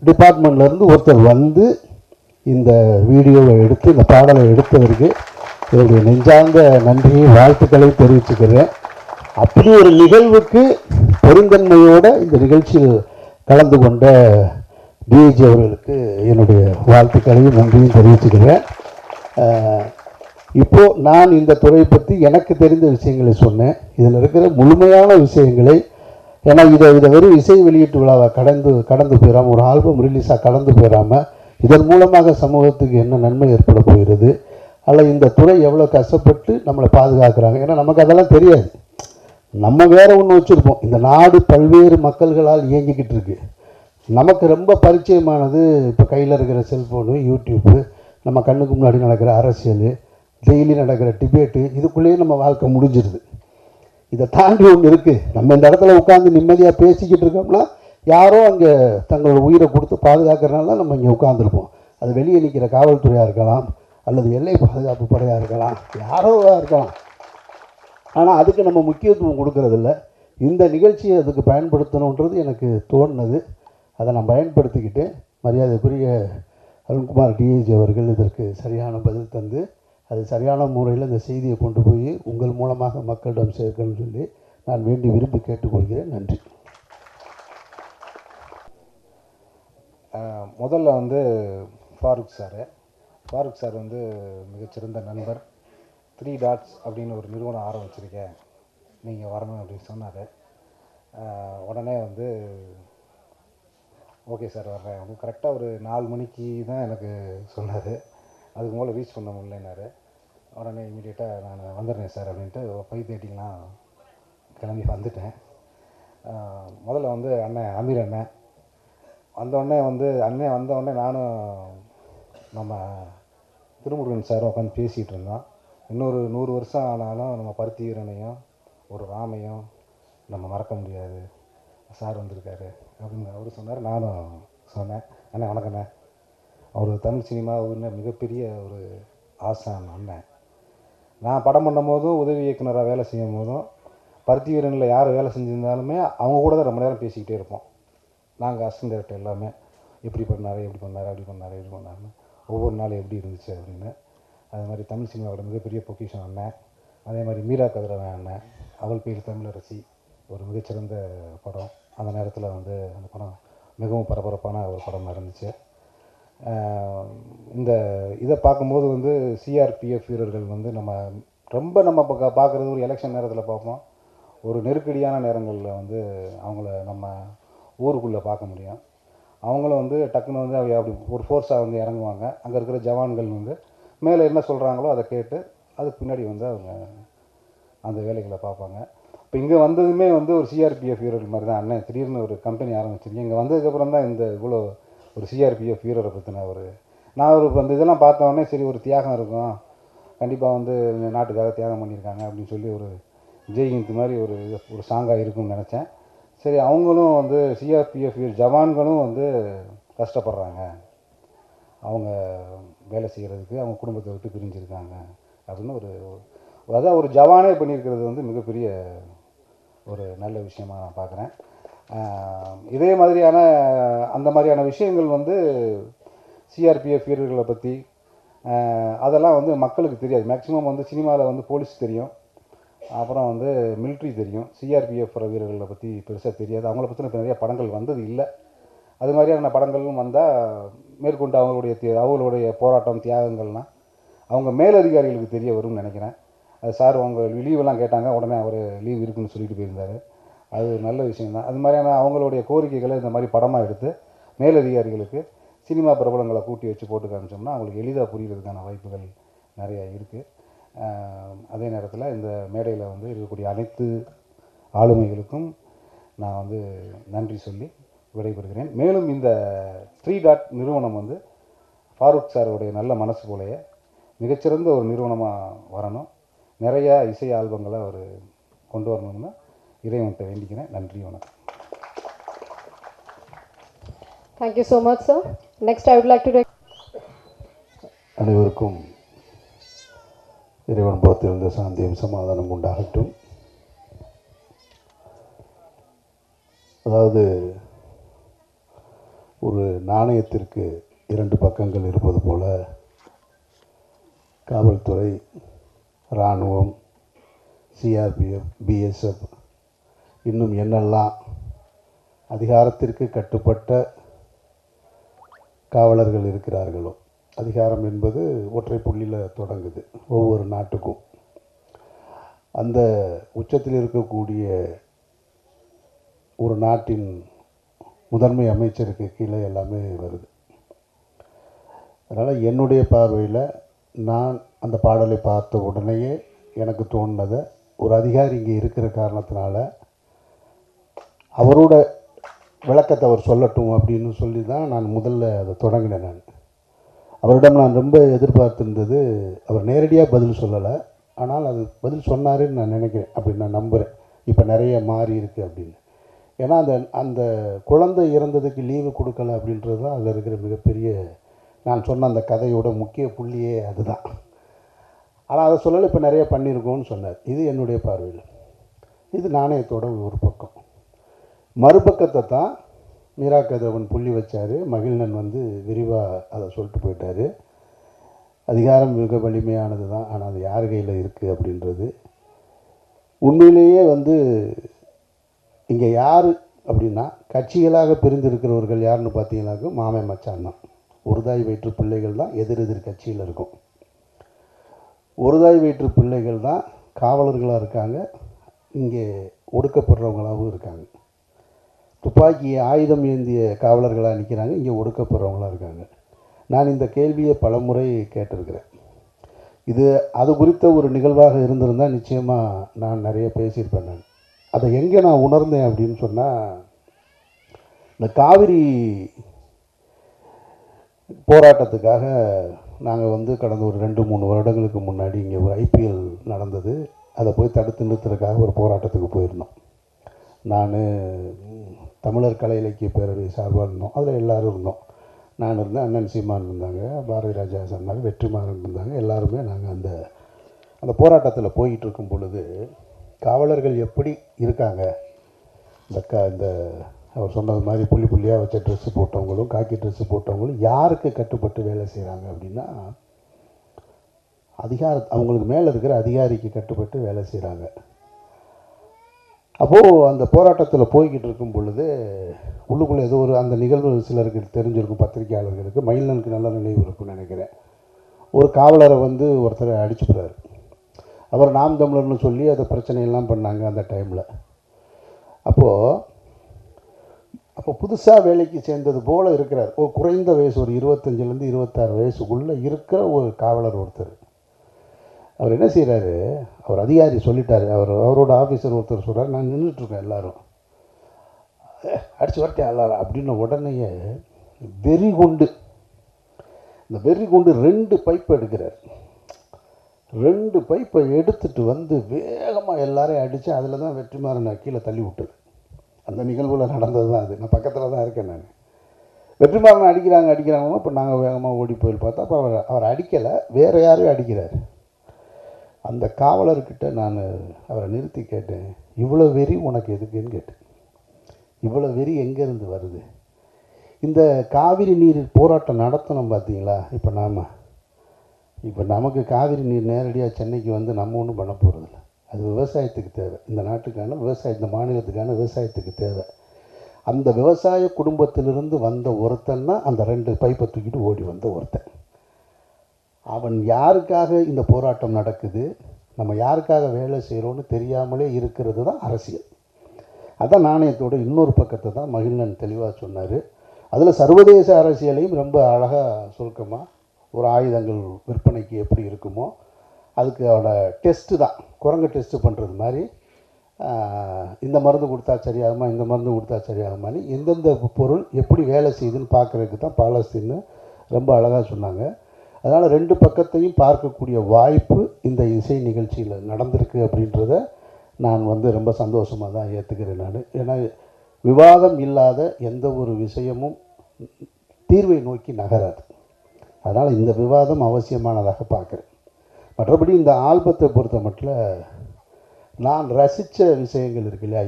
டிபார்ட்மெண்ட்லேருந்து ஒருத்தர் வந்து இந்த வீடியோவை எடுத்து இந்த பாடலை எடுத்தவருக்கு என்னுடைய நெஞ்சார்ந்த நன்றியை வாழ்த்துக்களை தெரிவிச்சுக்கிறேன். அப்படி ஒரு நிகழ்வுக்கு பெருந்தன்மையோடு இந்த நிகழ்ச்சியில் கலந்து கொண்ட டிஜி அவர்களுக்கு என்னுடைய வாழ்த்துக்களையும் நன்றியும் தெரிவிச்சுக்கிறேன். இப்போது நான் இந்த துறையை பற்றி எனக்கு தெரிந்த விஷயங்களை சொன்னேன். இதில் இருக்கிற முழுமையான விஷயங்களை, ஏன்னா இதை வெறும் இசை வெளியீட்டு விழாவை கடந்து போயிடாமல், ஒரு ஆல்பம் ரிலீஸாக கடந்து போயிடாமல், இதன் மூலமாக சமூகத்துக்கு என்ன நன்மை ஏற்பட போகிறது, அல்ல இந்த துறை எவ்வளோ கஷ்டப்பட்டு நம்மளை பாதுகாக்கிறாங்க. ஏன்னா நமக்கு அதெல்லாம் தெரியாது. நம்ம வேறு ஒன்று வச்சுருப்போம். இந்த நாடு பல்வேறு மக்கள்களால் இயங்கிக்கிட்டு இருக்கு. நமக்கு ரொம்ப பரிச்சயமானது இப்போ கையில் இருக்கிற செல்ஃபோனு, யூடியூப்பு, நம்ம கண்ணுக்கு முன்னாடி நடக்கிற அரசியல், டெய்லி நடக்கிற டிபேட்டு, இதுக்குள்ளேயே நம்ம வாழ்க்கை முடிஞ்சிருது. இதை தாண்டி ஒன்று இருக்குது. நம்ம இந்த இடத்துல உட்காந்து நிம்மதியாக பேசிக்கிட்டு இருக்கோம்னா யாரோ அங்கே தங்களோட உயிரை கொடுத்து பாதுகாக்கிறனால நம்ம இங்கே உட்காந்துருப்போம். அது வெளியே நிற்கிற காவல்துறையாக இருக்கலாம், அல்லது எல்லை பாதுகாப்பு படையாக இருக்கலாம், யாரோ இருக்கலாம். ஆனால் அதுக்கு நம்ம முக்கியத்துவம் கொடுக்கறதில்ல. இந்த நிகழ்ச்சியை அதுக்கு பயன்படுத்தணுன்றது எனக்கு தோணுனது. அதை நான் பயன்படுத்திக்கிட்டு மரியாதைக்குரிய அருண்குமார் டிஏஜி அவர்கள் இதற்கு சரியான பதில் தந்து அது சரியான முறையில் இந்த செய்தியை கொண்டு போய் உங்கள் மூலமாக மக்களிடம் சேர்க்கணும்னு சொல்லி நான் வேண்டி விரும்பி கேட்டுக்கொள்கிறேன். நன்றி. முதல்ல வந்து ஃபாரூக் சார் வந்து மிகச்சிறந்த நண்பர். 3 டாட்ஸ் அப்படின்னு ஒரு நிறுவனம் ஆரம்பிச்சிருக்கேன், நீங்கள் வரணும் அப்படின்னு சொன்னார். உடனே வந்து ஓகே சார் வர்றேன் அப்படின்னு கரெக்டாக ஒரு 4 மணிக்கு தான் எனக்கு சொன்னார். அதுக்கு மேலே ரீச் பண்ண முடியலன்னாரு. உடனே இமீடியட்டாக நான் வந்துடுறேன் சார் அப்படின்ட்டு 5:30லாம் கிளம்பி வந்துட்டேன். முதல்ல வந்து அண்ணன் அமீர் அண்ணன் வந்தோடனே வந்தோடனே நானும் நம்ம திருமுருகன் சார் உட்காந்து பேசிகிட்டு இருந்தோம். இன்னொரு 100 வருஷம் ஆனாலும் நம்ம பருத்தி வீரனையும் ஒரு ராமையும் நம்ம மறக்க முடியாது, சார் வந்திருக்காரு அப்படின்னு அவர் சொன்னார். நானும் சொன்னேன், அண்ணன் வணக்கண்ணே. அவர் தமிழ் சினிமாவுன்னு மிகப்பெரிய ஒரு ஆசான் அண்ணன். நான் படம் பண்ணும் போதும் உதவி இயக்குனராக வேலை செய்யும் போதும் பருத்தி வீரனில் யார் வேலை செஞ்சுருந்தாலுமே அவங்க கூட தான் ரொம்ப நேரம் பேசிக்கிட்டே இருப்போம். நாங்கள் அசிஸ்டன்ட் டைரக்டர் எல்லாமே. எப்படி பண்ணார் அப்படி பண்ணாருன்னு ஒவ்வொரு நாளும் எப்படி இருந்துச்சு அப்படின்னு. அது மாதிரி தமிழ் சினிமாவோட மிகப்பெரிய பொக்கிஷன் அண்ணன். அதே மாதிரி மீரா கதிரவன் அண்ணன், அவள் பேர் தமிழரசி, ஒரு மிகச்சிறந்த படம். அந்த நேரத்தில் வந்து அந்த படம் மிகவும் பரபரப்பான ஒரு படமாக இருந்துச்சு. இதை பார்க்கும்போது வந்து சிஆர்பிஎஃப் வீரர்கள் வந்து நம்ம பார்க்குறது ஒரு எலெக்ஷன் நேரத்தில் பார்ப்போம். ஒரு நெருக்கடியான நேரங்களில் வந்து அவங்கள நம்ம ஊருக்குள்ளே பார்க்க முடியும். அவங்களும் வந்து டக்குன்னு வந்து அப்படி ஒரு ஃபோர்ஸாக வந்து இறங்குவாங்க. அங்கே இருக்கிற ஜவான்கள் வந்து மேலே என்ன சொல்கிறாங்களோ அதை கேட்டு அதுக்கு பின்னாடி வந்து அவங்க அந்த வேலைகளை பார்ப்பாங்க. இப்போ இங்கே வந்ததுமே வந்து ஒரு சிஆர்பிஎஃப் வீரர்கள் மாதிரி தான் அண்ணன் திடீர்னு ஒரு கம்பெனி ஆரம்பிச்சிருக்கேன். இங்கே வந்ததுக்கப்புறம் தான் இவ்வளோ ஒரு சிஆர்பிஎஃப் வீரரை பற்றின நான் அந்த இதெல்லாம் பார்த்தோன்னே சரி ஒரு தியாகம் இருக்கும், கண்டிப்பாக வந்து நாட்டுக்காக தியாகம் பண்ணியிருக்காங்க அப்படின்னு சொல்லி ஒரு ஜெய்ஹிந்த் மாதிரி ஒரு சாங்காக இருக்கும்னு நினச்சேன். சரி, அவங்களும் வந்து சிஆர்பிஎஃப் ஜவான்களும் வந்து கஷ்டப்படுறாங்க, அவங்க வேலை செய்கிறதுக்கு அவங்க குடும்பத்தை விட்டு பிரிஞ்சிருக்காங்க அப்படின்னு அதான் ஒரு ஜவானே பண்ணியிருக்கிறது வந்து மிகப்பெரிய ஒரு நல்ல விஷயமாக நான் பார்க்குறேன். இதே மாதிரியான அந்த மாதிரியான விஷயங்கள் வந்து சிஆர்பிஎஃப் வீரர்களை பற்றி அதெல்லாம் வந்து மக்களுக்கு தெரியாது. மேக்ஸிமம் வந்து சினிமாவில் வந்து போலீஸ் தெரியும், அப்புறம் வந்து மிலிட்ரி தெரியும், சிஆர்பிஎஃப் வீரர்களை பற்றி பெருசாக தெரியாது. அவங்கள பற்றின இப்போ நிறைய படங்கள் வந்தது இல்லை. அது மாதிரியான படங்களும் வந்தால் மேற்கொண்டு அவங்களுடைய போராட்டம் தியாகங்கள்லாம் அவங்க மேலதிகாரிகளுக்கு தெரிய வரும்னு நினைக்கிறேன். அது சார் அவங்க லீவெல்லாம் கேட்டாங்க, உடனே அவர் லீவ் இருக்குன்னு சொல்லிட்டு போயிருந்தார். அது நல்ல விஷயந்தான். அது மாதிரியான அவங்களுடைய கோரிக்கைகளை இந்த மாதிரி படமாக எடுத்து மேலதிகாரிகளுக்கு சினிமா பிரபலங்களை கூட்டி வச்சு போட்டு காமிச்சோம்னா அவங்களுக்கு எளிதாக புரிகிறதுக்கான வாய்ப்புகள் நிறையா இருக்குது. அதே நேரத்தில் இந்த மேடையில் வந்து இருக்கக்கூடிய அனைத்து ஆளுமைகளுக்கும் நான் வந்து நன்றி சொல்லி விடைபெறுகிறேன். மேலும் இந்த 3 டாட் நிறுவனம் வந்து ஃபாரூக் சாருடைய நல்ல மனசு போலையே மிகச்சிறந்த ஒரு நிறுவனமாக வரணும், நிறையா இசை ஆல்பங்களை அவர் கொண்டு வரணும்னு இறைவன்கிட்ட வேண்டிக்கிறேன். நன்றி, வணக்கம். Thank you so much, sir. Next, I would like to அனைவருக்கும் இறைவன் புறத்திலிருந்து சாந்தியும் சமாதானம் உண்டாகட்டும். அதாவது ஒரு நாணயத்திற்கு 2 பக்கங்கள் இருப்பது போல காவல்துறை, இராணுவம், சிஆர்பிஎஃப், பிஎஸ்எஃப், இன்னும் என்னெல்லாம் அதிகாரத்திற்கு கட்டுப்பட்ட காவலர்கள் இருக்கிறார்களோ, அதிகாரம் என்பது ஒற்றை புள்ளியில் தொடங்குது ஒவ்வொரு நாட்டுக்கும். அந்த உச்சத்தில் இருக்கக்கூடிய ஒரு நாட்டின் முதன்மை அமைச்சருக்கு கீழே எல்லாமே வருது. அதனால் என்னுடைய பார்வையில் நான் அந்த பாடலை பார்த்த உடனேயே எனக்கு தோணுனதை, ஒரு அதிகாரி இங்கே இருக்கிற காரணத்தினால அவரோட விளக்கத்தை அவர் சொல்லட்டும் அப்படின்னு சொல்லி தான் நான் முதல்ல அதை தொடங்கினேன். அவரிடம் நான் ரொம்ப எதிர்பார்த்திருந்தது, அவர் நேரடியாக பதில் சொல்லலை, ஆனால் அது பதில் சொன்னாருன்னு நான் நினைக்கிறேன், அப்படின்னு நான் நம்புகிறேன். இப்போ நிறைய மாறி இருக்குது அப்படின்னு. ஏன்னா அந்த குழந்தை இறந்ததுக்கு லீவு கொடுக்கல அப்படின்றது தான் அதில் இருக்கிற மிகப்பெரிய, நான் சொன்ன அந்த கதையோட முக்கிய புள்ளியே அதுதான். ஆனால் அதை சொல்லலை, இப்போ நிறைய பண்ணியிருக்கோன்னு சொன்னார். இது என்னுடைய பார்வையில். இது நாணயத்தோட ஒரு பக்கம். மறுபக்கத்தை தான் மீரா கதிரவன் புள்ளி வச்சார். மகிழ்நன் வந்து விரிவாக அதை சொல்லிட்டு போயிட்டார். அதிகாரம் மிக வலிமையானது தான், ஆனால் அது யார் கையில் இருக்குது அப்படின்றது. உண்மையிலேயே வந்து இங்கே யார் அப்படின்னா, கட்சிகளாக பிரிந்திருக்கிறவர்கள் யாருன்னு பார்த்தீங்கன்னாக்க மாமே மச்சான் தான். ஒரு தாய் வயிற்று பிள்ளைகள் தான் எதிர் கட்சியில் இருக்கும். ஒரு தாய் வயிற்று பிள்ளைகள் தான் காவலர்களாக இருக்காங்க, இங்கே ஒடுக்கப்படுறவங்களாகவும் இருக்காங்க. துப்பாக்கியை ஆயுதம் ஏந்திய காவலர்களாக நிற்கிறாங்க, இங்கே ஒடுக்கப்படுறவங்களாக இருக்காங்க. நான் இந்த கேள்வியை பலமுறை கேட்டிருக்கிறேன். இது அது குறித்த ஒரு நிகழ்வாக இருந்திருந்தால் நிச்சயமாக நான் நிறைய பேசியிருப்பேன். நான் அதை எங்கே நான் உணர்ந்தேன் அப்படின்னு சொன்னால், இந்த காவிரி போராட்டத்துக்காக நாங்கள் வந்து கடந்த ஒரு 2-3 வருடங்களுக்கு முன்னாடி இங்கே ஒரு ஐபிஎல் நடந்தது. அதை போய் தடுத்து நிறுத்துறதுக்காக ஒரு போராட்டத்துக்கு போயிருந்தோம். நான் தமிழர் கலை இலக்கிய பேரவை சார்பாக இருந்தோம். அதில் எல்லோரும் இருந்தோம். நான் இருந்தேன், அண்ணன் சீமான் இருந்தாங்க, பாரதி ராஜா சொன்னாங்க, வெற்றிமாறன் இருந்தாங்க. எல்லாருமே நாங்கள் அந்த போராட்டத்தில் போய்கிட்டு இருக்கும் பொழுது காவலர்கள் எப்படி இருக்காங்க, இந்த அவர் சொன்னது மாதிரி புள்ளி புள்ளியாக வச்ச ட்ரெஸ்ஸு போட்டவங்களும் காக்கி ட்ரெஸ்ஸு போட்டவங்களும் யாருக்கு கட்டுப்பட்டு வேலை செய்கிறாங்க அப்படின்னா அவங்களுக்கு மேலே இருக்கிற அதிகாரிக்கு கட்டுப்பட்டு வேலை செய்கிறாங்க. அப்போது அந்த போராட்டத்தில் போய்கிட்டு இருக்கும் பொழுது உள்ளுக்குள்ளே ஏதோ ஒரு அந்த நிகழ்வு சிலருக்கு தெரிஞ்சிருக்கும், பத்திரிகையாளர்களுக்கு. மயிலனுக்கு நல்ல நினைவு இருக்குன்னு நினைக்கிறேன். ஒரு காவலரை வந்து ஒருத்தரை அடிச்சுக்கிறாரு. அவர் நாம் தமிழர்னு சொல்லி அதை பிரச்சனையெல்லாம் பண்ணாங்க அந்த டைமில். அப்போ புதுசாக வேலைக்கு சேர்ந்தது போல் இருக்கிறார். ஒரு குறைந்த வயசு, ஒரு 25லேருந்து 26 வயசுக்குள்ளே இருக்கிற ஒரு காவலர் ஒருத்தர். அவர் என்ன செய்கிறாரு, அவர் அதிகாரி சொல்லிட்டார், அவரோட ஆஃபீஸர் ஒருத்தர் சொல்கிறார், நான் நின்றுட்டுருக்கேன் எல்லோரும் அடித்து வரட்டேன் எல்லாரும் அப்படின்ன உடனேயே வெறி கொண்டு 2 பைப்பை எடுக்கிறார். 2 பைப்பை எடுத்துகிட்டு வந்து வேகமாக எல்லாரையும் அடித்து அதில் தான் வெற்றிமாறனை கீழே தள்ளி விட்டது. அந்த நிகழ்வில் நடந்தது தான் அது. நான் பக்கத்தில் தான் இருக்கேன். நான் வெற்றிமாறனை அடிக்கிறாங்கன்னா இப்போ நாங்கள் வேகமாக ஓடி போய் பார்த்தா அப்போ அவர் அடிக்கலை, வேறு யாரையும் அடிக்கிறார். அந்த காவலர்கிட்ட நான் அவரை நிறுத்தி கேட்டேன், இவ்வளோ வெறி உனக்கு எதுக்குன்னு கேட்டேன். இவ்வளோ வெறி எங்கேருந்து வருது? இந்த காவிரி நீர் போராட்டம் நடத்தணும் பார்த்தீங்களா? இப்போ நமக்கு காவிரி நீர் நேரடியாக சென்னைக்கு வந்து நம்ம ஒன்றும் பண்ண போகிறதில்ல. அது விவசாயத்துக்கு தேவை, இந்த நாட்டுக்கான விவசாயம், இந்த மாநிலத்துக்கான விவசாயத்துக்கு தேவை. அந்த விவசாய குடும்பத்திலிருந்து வந்த ஒருத்தன் தான் அந்த 2 பைப்பை தூக்கிட்டு ஓடி வந்த ஒருத்தன். அவன் யாருக்காக இந்த போராட்டம் நடக்குது, நம்ம யாருக்காக வேலை செய்கிறோன்னு தெரியாமலே இருக்கிறது தான் அரசியல். அதான் நாணயத்தோட இன்னொரு பக்கத்தை தான் மகிழ்நன் தெளிவாக சொன்னார். அதில் சர்வதேச அரசியலையும் ரொம்ப அழகாக சுருக்கமாக, ஒரு ஆயுதங்கள் விற்பனைக்கு எப்படி இருக்குமோ அதுக்கு அவட டெஸ்ட்டு தான், குரங்கு டெஸ்ட்டு பண்ணுறது மாதிரி, இந்த மருந்து கொடுத்தா சரியாகுமா, இந்த மருந்து கொடுத்தா சரியாகுமான்னு எந்தெந்த பொருள் எப்படி வேலை செய்யுதுன்னு பார்க்குறதுக்கு தான் பாலஸ்தீன்னு ரொம்ப அழகாக சொன்னாங்க. அதனால் 2 பக்கத்தையும் பார்க்கக்கூடிய வாய்ப்பு இந்த இசை நிகழ்ச்சியில் நடந்திருக்கு அப்படின்றத நான் வந்து ரொம்ப சந்தோஷமாக தான் ஏற்றுக்கிறேன் நான். ஏன்னா விவாதம் இல்லாத எந்த ஒரு விஷயமும் தீர்வை நோக்கி நகராது. அதனால் இந்த விவாதம் அவசியமானதாக பார்க்குறேன். மற்றபடி இந்த ஆல்பத்தை பொறுத்த மட்டும் நான் ரசித்த விஷயங்கள் இருக்கு இல்லையா,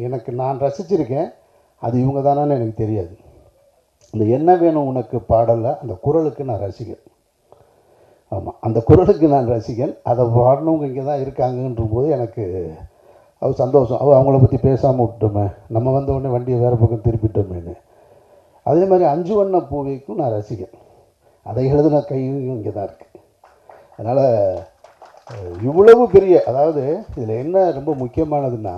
எனக்கு நான் ரசிச்சிருக்கேன், அது இவங்க தானான்னு எனக்கு தெரியாது. இந்த என்ன வேணும் உனக்கு பாடலை அந்த குரலுக்கு நான் ரசிகன். ஆமாம், அந்த குரலுக்கு நான் ரசிகன். அதை பாடினவங்க இங்கே தான் இருக்காங்கன்ற போது எனக்கு அது சந்தோஷம். அவங்கள பற்றி பேசாமல் விட்டோமே, நம்ம வந்த உடனே வண்டியை வேறு பக்கம் திருப்பிட்டோமேன்னு. அதே மாதிரி 5 வண்ண பூவைக்கும் நான் ரசிகன். அதை எழுதின கையும் இங்கே தான் இருக்குது. அதனால் இவ்வளவு பெரிய, அதாவது இதில் என்ன ரொம்ப முக்கியமானதுன்னா,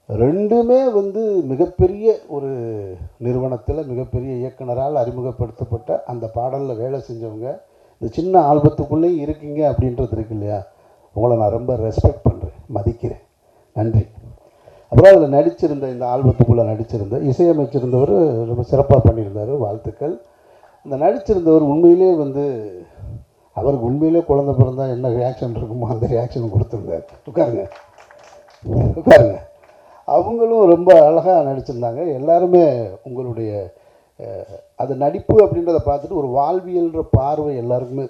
2மே வந்து மிகப்பெரிய ஒரு நிறுவனத்தில் மிகப்பெரிய இயக்குனரால் அறிமுகப்படுத்தப்பட்ட அந்த பாடலில் வேலை செஞ்சவங்க இந்த சின்ன ஆல்பத்துக்குள்ளேயும் இருக்கீங்க அப்படின்றது இருக்கு இல்லையா, உங்களை நான் ரொம்ப ரெஸ்பெக்ட் பண்ணுறேன், மதிக்கிறேன். நன்றி. அப்புறம் அதில் நடிச்சிருந்த, இந்த ஆல்பத்துக்குள்ளே நடிச்சிருந்த இசையமைச்சிருந்தவர் ரொம்ப சிறப்பாக பண்ணியிருந்தார், வாழ்த்துக்கள். இந்த நடிச்சிருந்தவர் உண்மையிலே வந்து அவருக்கு உண்மையிலே குழந்தை பிறந்தா என்ன ரியாக்ஷன் இருக்குமோ அந்த ரியாக்ஷன் கொடுத்துருந்தார். உட்காருங்க. அவங்களும் ரொம்ப அழகாக நடிச்சிருந்தாங்க. எல்லாருமே உங்களுடைய அது நடிப்பு அப்படின்றத பார்த்துட்டு ஒரு வாழ்வியல்ன்ற பார்வை எல்லாருக்குமே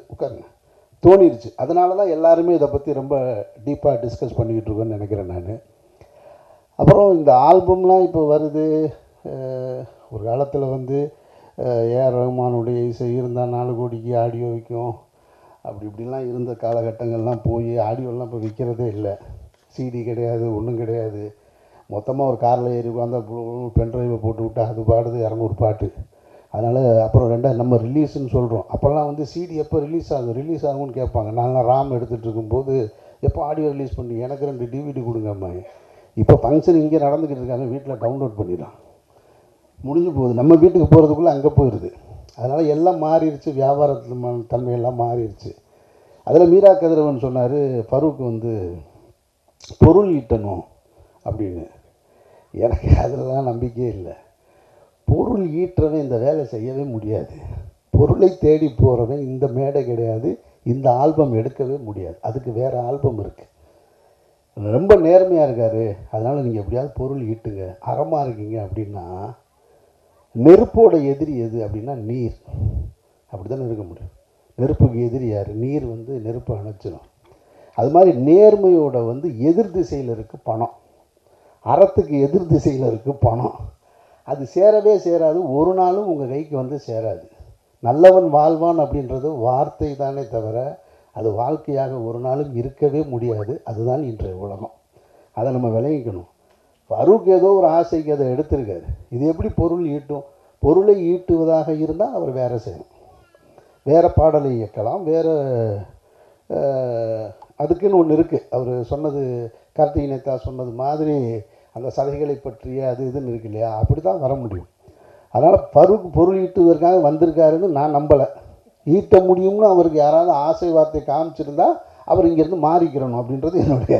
தோணிருச்சு. அதனால தான் எல்லாருமே இதை பற்றி ரொம்ப டீப்பாக டிஸ்கஸ் பண்ணிக்கிட்டு இருக்கோன்னு நினைக்கிறேன் நான். அப்புறம் இந்த ஆல்பம்லாம் இப்போ வருது. ஒரு காலத்தில் வந்து ஏஆர் ரஹ்மானுடைய இசை இருந்தால் 4 கோடிக்கு ஆடியோ விற்கும், அப்படி இப்படிலாம் இருந்த காலகட்டங்கள்லாம் போய் ஆடியோலாம் இப்போ விற்கிறதே இல்லை. சிடி கிடையாது, ஒன்றும் கிடையாது. மொத்தமாக ஒரு காரில் ஏறி அந்த பென்ட்ரைவை போட்டு விட்டு அது பாடுது 200 பாட்டு. அதனால் அப்புறம் நம்ம ரிலீஸுன்னு சொல்கிறோம். அப்போல்லாம் வந்து சிடி எப்போ ரிலீஸ் ஆகும்னு கேட்பாங்க. நான்லாம் ராம் எடுத்துகிட்டு இருக்கும்போது எப்போ ஆடியோ ரிலீஸ் பண்ணி எனக்கு 2 டிவிடி கொடுங்கம்மா. இப்போ ஃபங்க்ஷன் இங்கே நடந்துக்கிட்டு இருக்காங்க, வீட்டில் டவுன்லோட் பண்ணிடலாம், முடிஞ்சு போகுது. நம்ம வீட்டுக்கு போகிறதுக்குள்ளே அங்கே போயிடுது. அதனால் எல்லாம் மாறிடுச்சு, வியாபாரத்து தன்மையெல்லாம் மாறிடுச்சு. அதில் மீரா கதிரவன் சொன்னார், ஃபரூக் வந்து பொருள் ஈட்டணும் அப்படின்னு. எனக்கு அதெல்லாம் நம்பிக்கையே இல்லை. பொருள் ஈட்டுறவன் இந்த வேலை செய்யவே முடியாது. பொருளை தேடி போகிறவன் இந்த மேடை கிடையாது, இந்த ஆல்பம் எடுக்கவே முடியாது. அதுக்கு வேறு ஆல்பம் இருக்குது. ரொம்ப நேர்மையாக இருக்கார். அதனால் நீங்கள் எப்படியாவது பொருள் ஈட்டுங்க. அறமாக இருக்கீங்க அப்படின்னா, நெருப்போட எதிரி எது அப்படின்னா நீர். அப்படி தானே இருக்க முடியும். நெருப்புக்கு எதிரி யார்? நீர் வந்து நெருப்பை அணைச்சிடும். அது மாதிரி நேர்மையோட வந்து எதிர் திசையில் இருக்குது பணம். அறத்துக்கு எதிர் திசையில் இருக்குது பணம். அது சேரவே சேராது, ஒரு நாளும் உங்கள் கைக்கு வந்து சேராது. நல்லவன் வாழ்வான் அப்படின்றது வார்த்தை தானே தவிர அது வாழ்க்கையாக ஒரு நாளும் இருக்கவே முடியாது. அதுதான் இன்றைய உலகம். அதை நம்ம விளங்கிக்கணும். ஃபரூக் ஏதோ ஒரு ஆசைக்கு அதை எடுத்திருக்காரு. இது எப்படி பொருள் ஈட்டும்? பொருளை ஈட்டுவதாக இருந்தால் அவர் வேறு செய்யணும், வேறு பாடலை இயக்கலாம், வேறு அதுக்குன்னு ஒன்று இருக்குது. அவர் சொன்னது, கார்த்திகை நேத்தா சொன்னது மாதிரி அந்த சதைகளை பற்றிய அது இதுன்னு இருக்கு இல்லையா, அப்படி தான் வர முடியும். அதனால் ஃபரூக் பொருள் ஈட்டுவதற்காக வந்திருக்காருன்னு நான் நம்பலை. ஈட்ட முடியும்னு அவருக்கு யாராவது ஆசை வார்த்தை காமிச்சிருந்தா அவர் இங்கேருந்து மாறிக்கிறணும் அப்படின்றது என்னுடைய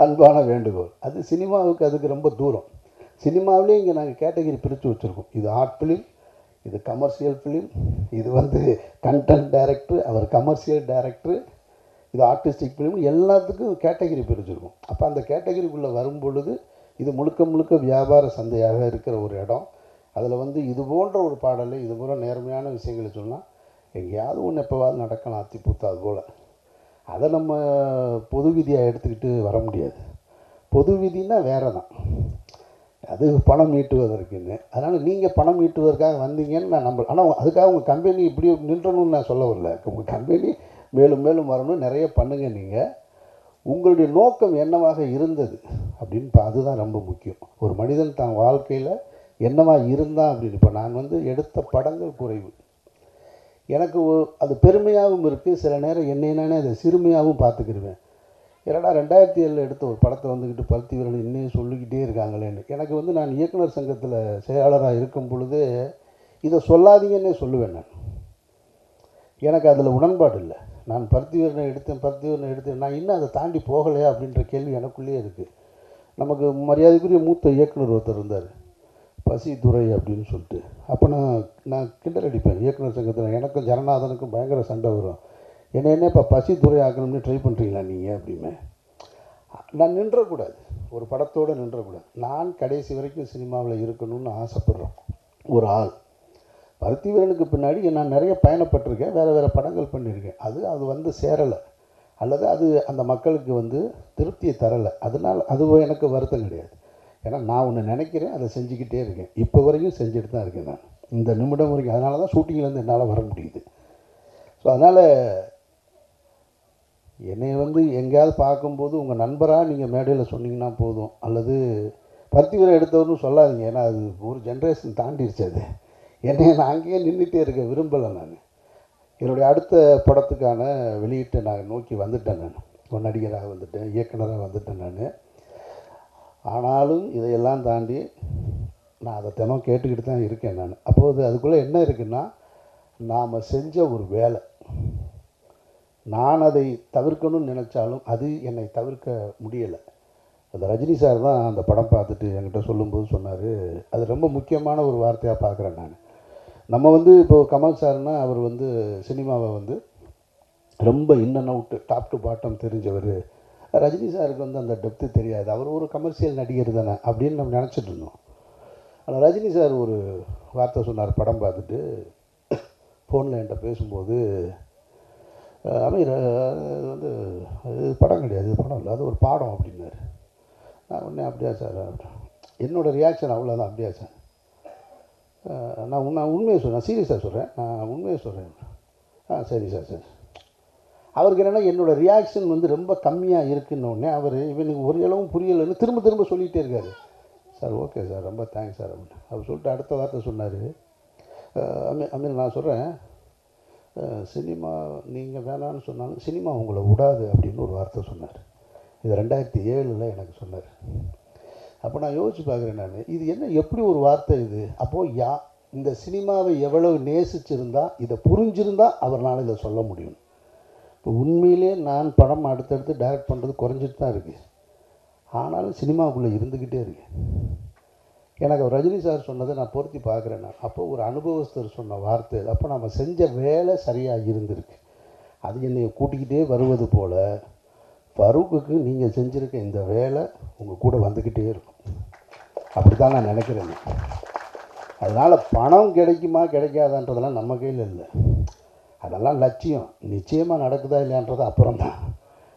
அன்பான வேண்டுகோள். அது சினிமாவுக்கு அதுக்கு ரொம்ப தூரம். சினிமாவிலே இங்கே நாங்கள் கேட்டகரி பிரித்து வச்சுருக்கோம். இது ஆர்ட் ஃபிலிம், இது கமர்ஷியல் ஃபிலிம், இது கண்டென்ட் டைரக்டர், அவர் கமர்ஷியல் டைரக்டர், இது ஆர்டிஸ்டிக் ஃபிலிம், எல்லாத்துக்கும் கேட்டகரி பிரிச்சுருக்கும். அப்போ அந்த கேட்டகரிக்குள்ளே வரும் பொழுது இது முழுக்க முழுக்க வியாபார சந்தையாக இருக்கிற ஒரு இடம். அதில் இது போன்ற ஒரு பாடலை, இது போன்ற நேர்மையான விஷயங்களை சொன்னால் எங்கேயாவது ஒன்று எப்போவாது நடக்கலாம், அத்திப்பூத்தா அது போல். அதை நம்ம பொது விதியாக எடுத்துக்கிட்டு வர முடியாது. பொது விதினா வேறு தான், அது பணம் ஈட்டுவதற்குன்னு. அதனால் நீங்கள் பணம் ஈட்டுவதற்காக வந்தீங்கன்னு நான் நம்பல. ஆனால் அதுக்காக உங்கள் கம்பெனி இப்படி நின்றணும்னு நான் சொல்ல வரல. உங்கள் கம்பெனி மேலும் மேலும் வரணும், நிறைய பண்ணுங்கள். நீங்கள் உங்களுடைய நோக்கம் என்னவாக இருந்தது அப்படின்னு அதுதான் ரொம்ப முக்கியம். ஒரு மனிதன் தான் வாழ்க்கையில் என்னவா இருந்தான் அப்படின்னு. இப்போ நான் எடுத்த படங்கள் குறைவு, எனக்கு அது பெருமையாகவும் இருக்குது. சில நேரம் என்னையே அதை சிறுமையாகவும் பார்த்துக்கிடுவேன். ஏன்னா 2007 எடுத்த ஒரு படத்தை பருத்தி வீரன் இன்னும் சொல்லிக்கிட்டே இருக்காங்களேன்னு. எனக்கு நான் இயக்குனர் சங்கத்தில் செயலாளராக இருக்கும் பொழுது இதை சொல்லாதீங்கன்னே சொல்லுவேன். எனக்கு அதில் உடன்பாடு இல்லை. நான் பருத்தி வீரனை எடுத்தேன், நான் இன்னும் அதை தாண்டி போகலையா அப்படின்ற கேள்வி எனக்குள்ளேயே இருக்குது. நமக்கு மரியாதைக்குரிய மூத்த இயக்குனர் ஒருத்தர் இருந்தார், பசி துரை அப்படின்னு சொல்லிட்டு. அப்போ நான் கிண்டல் அடிப்பேன் இயக்குனர் சங்கத்தில். எனக்கும் ஜனநாதனுக்கும் பயங்கர சண்டை வரும். என்ன இப்போ பசி துறை ஆக்கணும்னு ட்ரை பண்ணுறீங்களா நீங்கள் அப்படின்னு. நான் நின்றக்கூடாது, ஒரு படத்தோடு நின்றக்கூடாது. நான் கடைசி வரைக்கும் சினிமாவில் இருக்கணும்னு ஆசைப்பட்றோம் ஒரு ஆள். பருத்தி வீரனுக்கு பின்னாடி நான் நிறைய பயணப்பட்டிருக்கேன், வேறு படங்கள் பண்ணியிருக்கேன். அது சேரலை, அல்லது அது அந்த மக்களுக்கு திருப்தியை தரலை. அதனால் அது எனக்கு வருத்தம் கிடையாது. ஏன்னா நான் ஒன்று நினைக்கிறேன், அதை செஞ்சுக்கிட்டே இருக்கேன். இப்போ வரைக்கும் செஞ்சுட்டு தான் இருக்கேன் நான், இந்த நிமிடம் வரைக்கும். அதனால தான் ஷூட்டிங்லேருந்து என்னால் வர முடியுது. ஸோ அதனால் என்னை எங்கேயாவது பார்க்கும்போது உங்கள் நண்பராக நீங்கள் மேடையில் சொன்னீங்கன்னா போதும், அல்லது பருத்தி வீரன் எடுத்தவர்னு சொல்லாதீங்க. ஏன்னா அது ஒரு ஜென்ரேஷன் தாண்டிடுச்சு. அது நான் அங்கேயே நின்றுட்டே இருக்க விரும்பலை. நான் என்னுடைய அடுத்த படத்துக்கான வெளியீட்டை நான் நோக்கி வந்துட்டேன். நான் ஒரு நடிகராக வந்துட்டேன், இயக்குனராக வந்துட்டேன் நான். ஆனாலும் இதையெல்லாம் தாண்டி நான் அதை தினம் கேட்டுக்கிட்டு தான் இருக்கேன் நான். அப்போது அதுக்குள்ளே என்ன இருக்குன்னா, நாம் செஞ்ச ஒரு வேலை, நான் அதை தவிர்க்கணும்னு நினச்சாலும் அது என்னை தவிர்க்க முடியலை. அந்த ரஜினி சார் தான் அந்த படம் பார்த்துட்டு என்கிட்ட சொல்லும்போது சொன்னார், அது ரொம்ப முக்கியமான ஒரு வார்த்தையாக பார்க்குறேன் நான். நம்ம இப்போது கமல் சார்னா அவர் சினிமாவை ரொம்ப in and out, top to bottom தெரிஞ்சவர். ரஜினி சாருக்கு அந்த டெப்த்து தெரியாது, அவர் ஒரு கமர்ஷியல் நடிகர் தானே அப்படின்னு நம்ம நினச்சிட்டு இருந்தோம். ஆனால் ரஜினி சார் ஒரு வார்த்தை சொன்னார் படம் பார்த்துட்டு, ஃபோனில் என்கிட்ட பேசும்போது, அமீர் அது படம் கிடையாது, இது படம் இல்லை, அது ஒரு பாடம் அப்படின்னாரு. நான் உடனே அப்படியா சார், என்னோடய ரியாக்ஷன் அவ்வளோதான். அப்படியா சார், நான் உண்மையை சொல்கிறேன், சீரியஸாக சொல்கிறேன், நான் உண்மையை சொல்கிறேன். சரி சார் சரி. அவருக்கு என்னென்னா என்னோடய ரியாக்ஷன் ரொம்ப கம்மியாக இருக்குன்னொடனே அவர் இவனுக்கு ஒரு அளவும் புரியலைன்னு திரும்ப சொல்லிகிட்டே இருக்கார். சார் ஓகே சார், ரொம்ப தேங்க்ஸ் சார் அப்படின்னு அவர் சொல்லிட்டு அடுத்த வார்த்தை சொன்னார், அமீர் நான் சொல்கிறேன், சினிமா நீங்கள் வேணான்னு சொன்னாலும் சினிமா உங்களை விடாது அப்படின்னு ஒரு வார்த்தை சொன்னார். இது 2007 எனக்கு சொன்னார். அப்போ நான் யோசிச்சு பார்க்குறேன், நான் இது என்ன எப்படி ஒரு வார்த்தை இது? அப்போது இந்த சினிமாவை எவ்வளவு நேசிச்சிருந்தா, இதை புரிஞ்சிருந்தா அவர்னால இதை சொல்ல முடியும். இப்போ உண்மையிலே நான் படம் அடுத்தடுத்து டைரக்ட் பண்ணுறது குறைஞ்சிட்டு தான் இருக்குது, ஆனாலும் சினிமாவுக்குள்ளே இருந்துக்கிட்டே இருக்கு. எனக்கு ரஜினி சார் சொன்னதை நான் பொருத்தி பார்க்குறேன். நான் அப்போ ஒரு அனுபவஸ்தர் சொன்ன வார்த்தை, அப்போ நம்ம செஞ்ச வேலை சரியாக இருந்திருக்கு. அது என்னை கூட்டிக்கிட்டே வருவது போல் ஃபரூக்குக்கு நீங்கள் செஞ்சுருக்க இந்த வேலை உங்கள் கூட வந்துக்கிட்டே இருக்கும். அப்படி தான் நான் நினைக்கிறேன். அதனால் பணம் கிடைக்குமா கிடைக்காதான்றதெல்லாம் நம்ம கையில் இல்லை, அதெல்லாம் லட்சியம். நிச்சயமாக நடக்குதா இல்லையான்றது அப்புறம் தான்.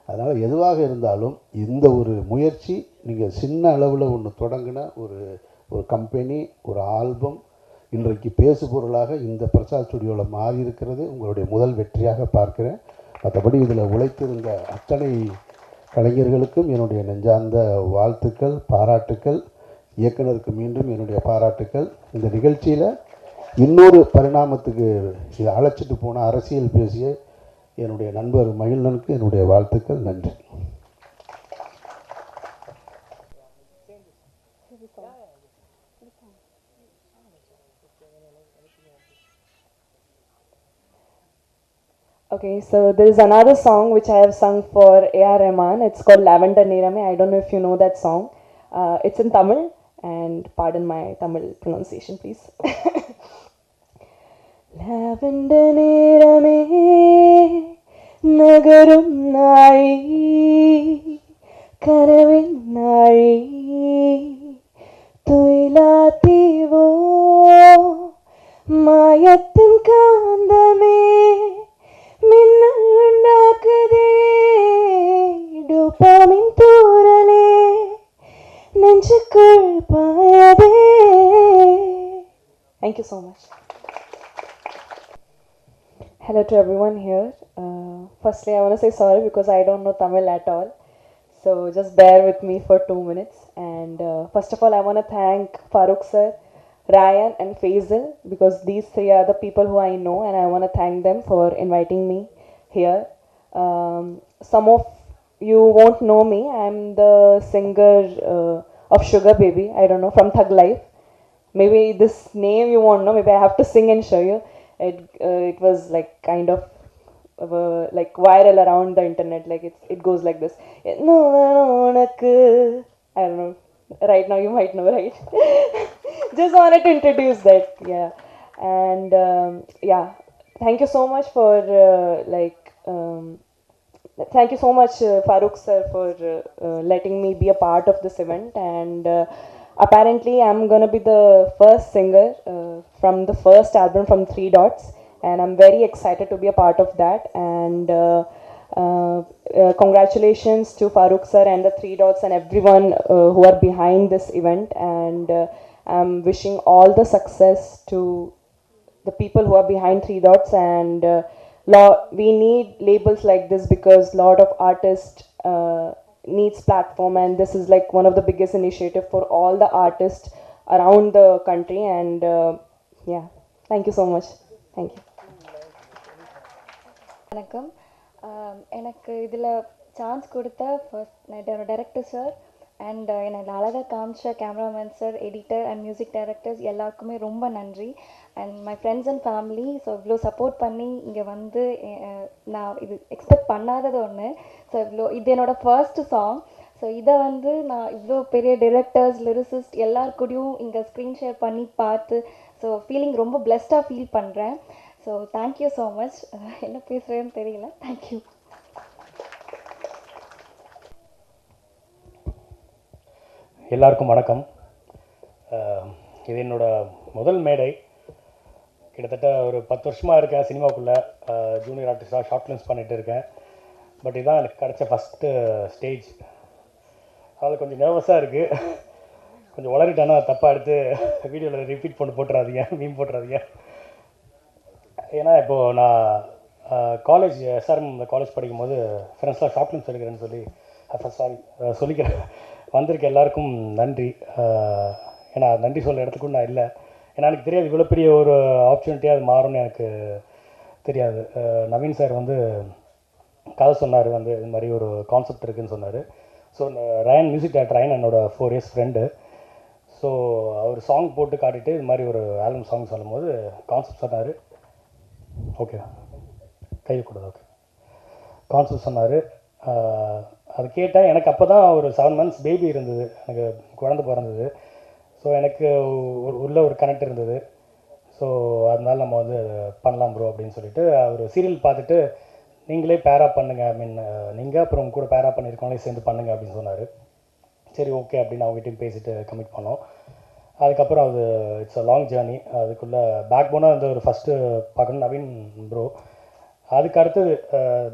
அதனால் எதுவாக இருந்தாலும் இந்த ஒரு முயற்சி நீங்கள் சின்ன அளவில் ஒன்று தொடங்கின ஒரு ஒரு கம்பெனி, ஒரு ஆல்பம் இன்றைக்கு பேசு பொருளாக இந்த பிரசாத் ஸ்டுடியோவில் மாறி இருக்கிறது உங்களுடைய முதல் வெற்றியாக பார்க்கிறேன். மற்றபடி இதில் உழைத்திருந்த அத்தனை கலைஞர்களுக்கும் என்னுடைய நெஞ்சார்ந்த வாழ்த்துக்கள், பாராட்டுக்கள். இயக்குனருக்கு மீண்டும் என்னுடைய பாராட்டுக்கள். இந்த நிகழ்ச்சியில் இன்னொரு பரிணாமத்துக்கு இதை அழைச்சிட்டு போன அரசியல் பேசிய என்னுடைய நண்பர் மகிழ்நனுக்கு என்னுடைய வாழ்த்துக்கள். நன்றி. Okay, so there is another song which I have sung for A.R. Rahman. It's called Lavender Nirame. I don't know if you know that song. It's in Tamil, and pardon my Tamil pronunciation, please. Lavender Nirame Nagarum Nari Karavin Nari Tuilativo Mayatin Kandame மின்னல் உண்டாக்குதே டோபாமின் தூறலே நெஞ்சுக்குள் பாயதே. Thank you so much. Hello to everyone here. Firstly, I want to say sorry because I don't know Tamil at all. So just bear with me for 2 minutes. And first of all, I want to thank Farooq sir, Ryan and Faisal, because these three are the people who I know, and I want to thank them for inviting me here. Some of you won't know me. I'm the singer of Sugar Baby. I don't know, from Thug Life. Maybe this name you won't know. Maybe I have to sing and show you. It was like kind of like viral around the internet. Like it goes like this. No, I don't know. Right now you might know, right? Just wanted to introduce that. Yeah. And yeah, thank you so much for thank you so much Farooq sir for letting me be a part of this event. And apparently I'm gonna be the first singer from the first album from Three Dots, and I'm very excited to be a part of that. And congratulations to Farooq sir and the Three Dots and everyone who are behind this event. And I'm wishing all the success to the people who are behind Three Dots. And we need labels like this because a lot of artists needs platform, and this is like one of the biggest initiative for all the artists around the country. And yeah, thank you so much. Thank you. வணக்கம். எனக்கு இதில் சான்ஸ் கொடுத்த ஃபர்ஸ்ட் டைரக்டர் சார் அண்ட் எனக்கு அழகாக காமிச்ச cameraman sir, editor and music directors எல்லாருக்குமே ரொம்ப நன்றி. And my friends and family. So இவ்வளோ சப்போர்ட் பண்ணி இங்கே வந்து நான் இது எக்ஸ்பெக்ட் பண்ணாதது ஒன்று. ஸோ இது என்னோடய ஃபர்ஸ்ட் சாங். ஸோ இதை வந்து நான் இவ்வளோ பெரிய டிரெக்டர்ஸ், லிரிசிஸ்ட் எல்லாருக்கூடையும் இங்கே ஸ்க்ரீன் ஷேர் பண்ணி பார்த்து ஸோ ஃபீலிங் ரொம்ப பிளெஸ்டாக ஃபீல் பண்ணுறேன். So thank you so much. என்ன பேசுகிறேன்னு தெரியல. தேங்க்யூ. எல்லாருக்கும் வணக்கம். இது என்னோடய முதல் மேடை. கிட்டத்தட்ட ஒரு 10 வருஷமாக இருக்கேன் சினிமாவுக்குள்ளே. ஜூனியர் ஆர்டிஸ்டாக ஷார்ட் ஃபிலிம்ஸ் பண்ணிகிட்டு இருக்கேன். பட் இதுதான் எனக்கு கிடச்ச ஃபஸ்ட்டு ஸ்டேஜ். அதனால் கொஞ்சம் நர்வஸாக இருக்குது. கொஞ்சம் உளறிட்டானா தப்பாக எடுத்து வீடியோவில் ரிப்பீட் போட்டுறாதீங்க, மீன் போட்டுறாதீங்க. ஏன்னா இப்போது நான் காலேஜ் எஸ்ஆர்எம் காலேஜ் படிக்கும்போது ஃப்ரெண்ட்ஸ்லாம் ஷார்ட் ஃபிலிம்ஸ் எடுக்கிறேன்னு சொல்லி சொல்லிக்கிறேன். வந்திருக்க எல்லாருக்கும் நன்றி. ஏன்னா நன்றி சொல்ல இடத்துக்கும் நான் இல்லை. ஏன்னா எனக்கு தெரியாது இவ்வளோ பெரிய ஒரு ஆப்பர்ச்சுனிட்டியாக அது மாறும்னு எனக்கு தெரியாது. நவீன் சார் வந்து கதை சொன்னார், வந்து இது மாதிரி ஒரு கான்செப்ட் இருக்குதுன்னு சொன்னார். So Ryan music director Ryan என்னோட 4 years ஃப்ரெண்டு. ஸோ அவர் சாங் போட்டு காட்டிட்டு இது மாதிரி ஒரு ஆல்பம் சாங் சொல்லும் போது கான்செப்ட் சொன்னார். ஓகே கையில் கூடாது. ஓகே கான்செப்ட் சொன்னார். அது கேட்டேன். எனக்கு அப்போ தான் ஒரு 7 months பேபி இருந்தது, எனக்கு குழந்தை பிறந்தது. ஸோ எனக்கு உள்ள ஒரு கனெக்ட் இருந்தது. ஸோ அதனால நம்ம வந்து பண்ணலாம் ப்ரோ அப்படின்னு சொல்லிட்டு ஒரு சீரியல் பார்த்துட்டு நீங்களே பேரா பண்ணுங்கள், ஐ மீன் நீங்கள் அப்புறம் உங்க கூட பேரா பண்ணியிருக்கவங்களே சேர்ந்து பண்ணுங்கள் அப்படின்னு சொன்னார். சரி ஓகே அப்படின்னு அவங்ககிட்டையும் பேசிட்டு கமிட் பண்ணோம். அதுக்கப்புறம் அது இட்ஸ் அ லாங் ஜேர்னி. அதுக்குள்ளே பேக் போனாக வந்து ஒரு ஃபஸ்ட்டு பார்க்கணும் நவீன் ப்ரோ. அதுக்கு அடுத்தது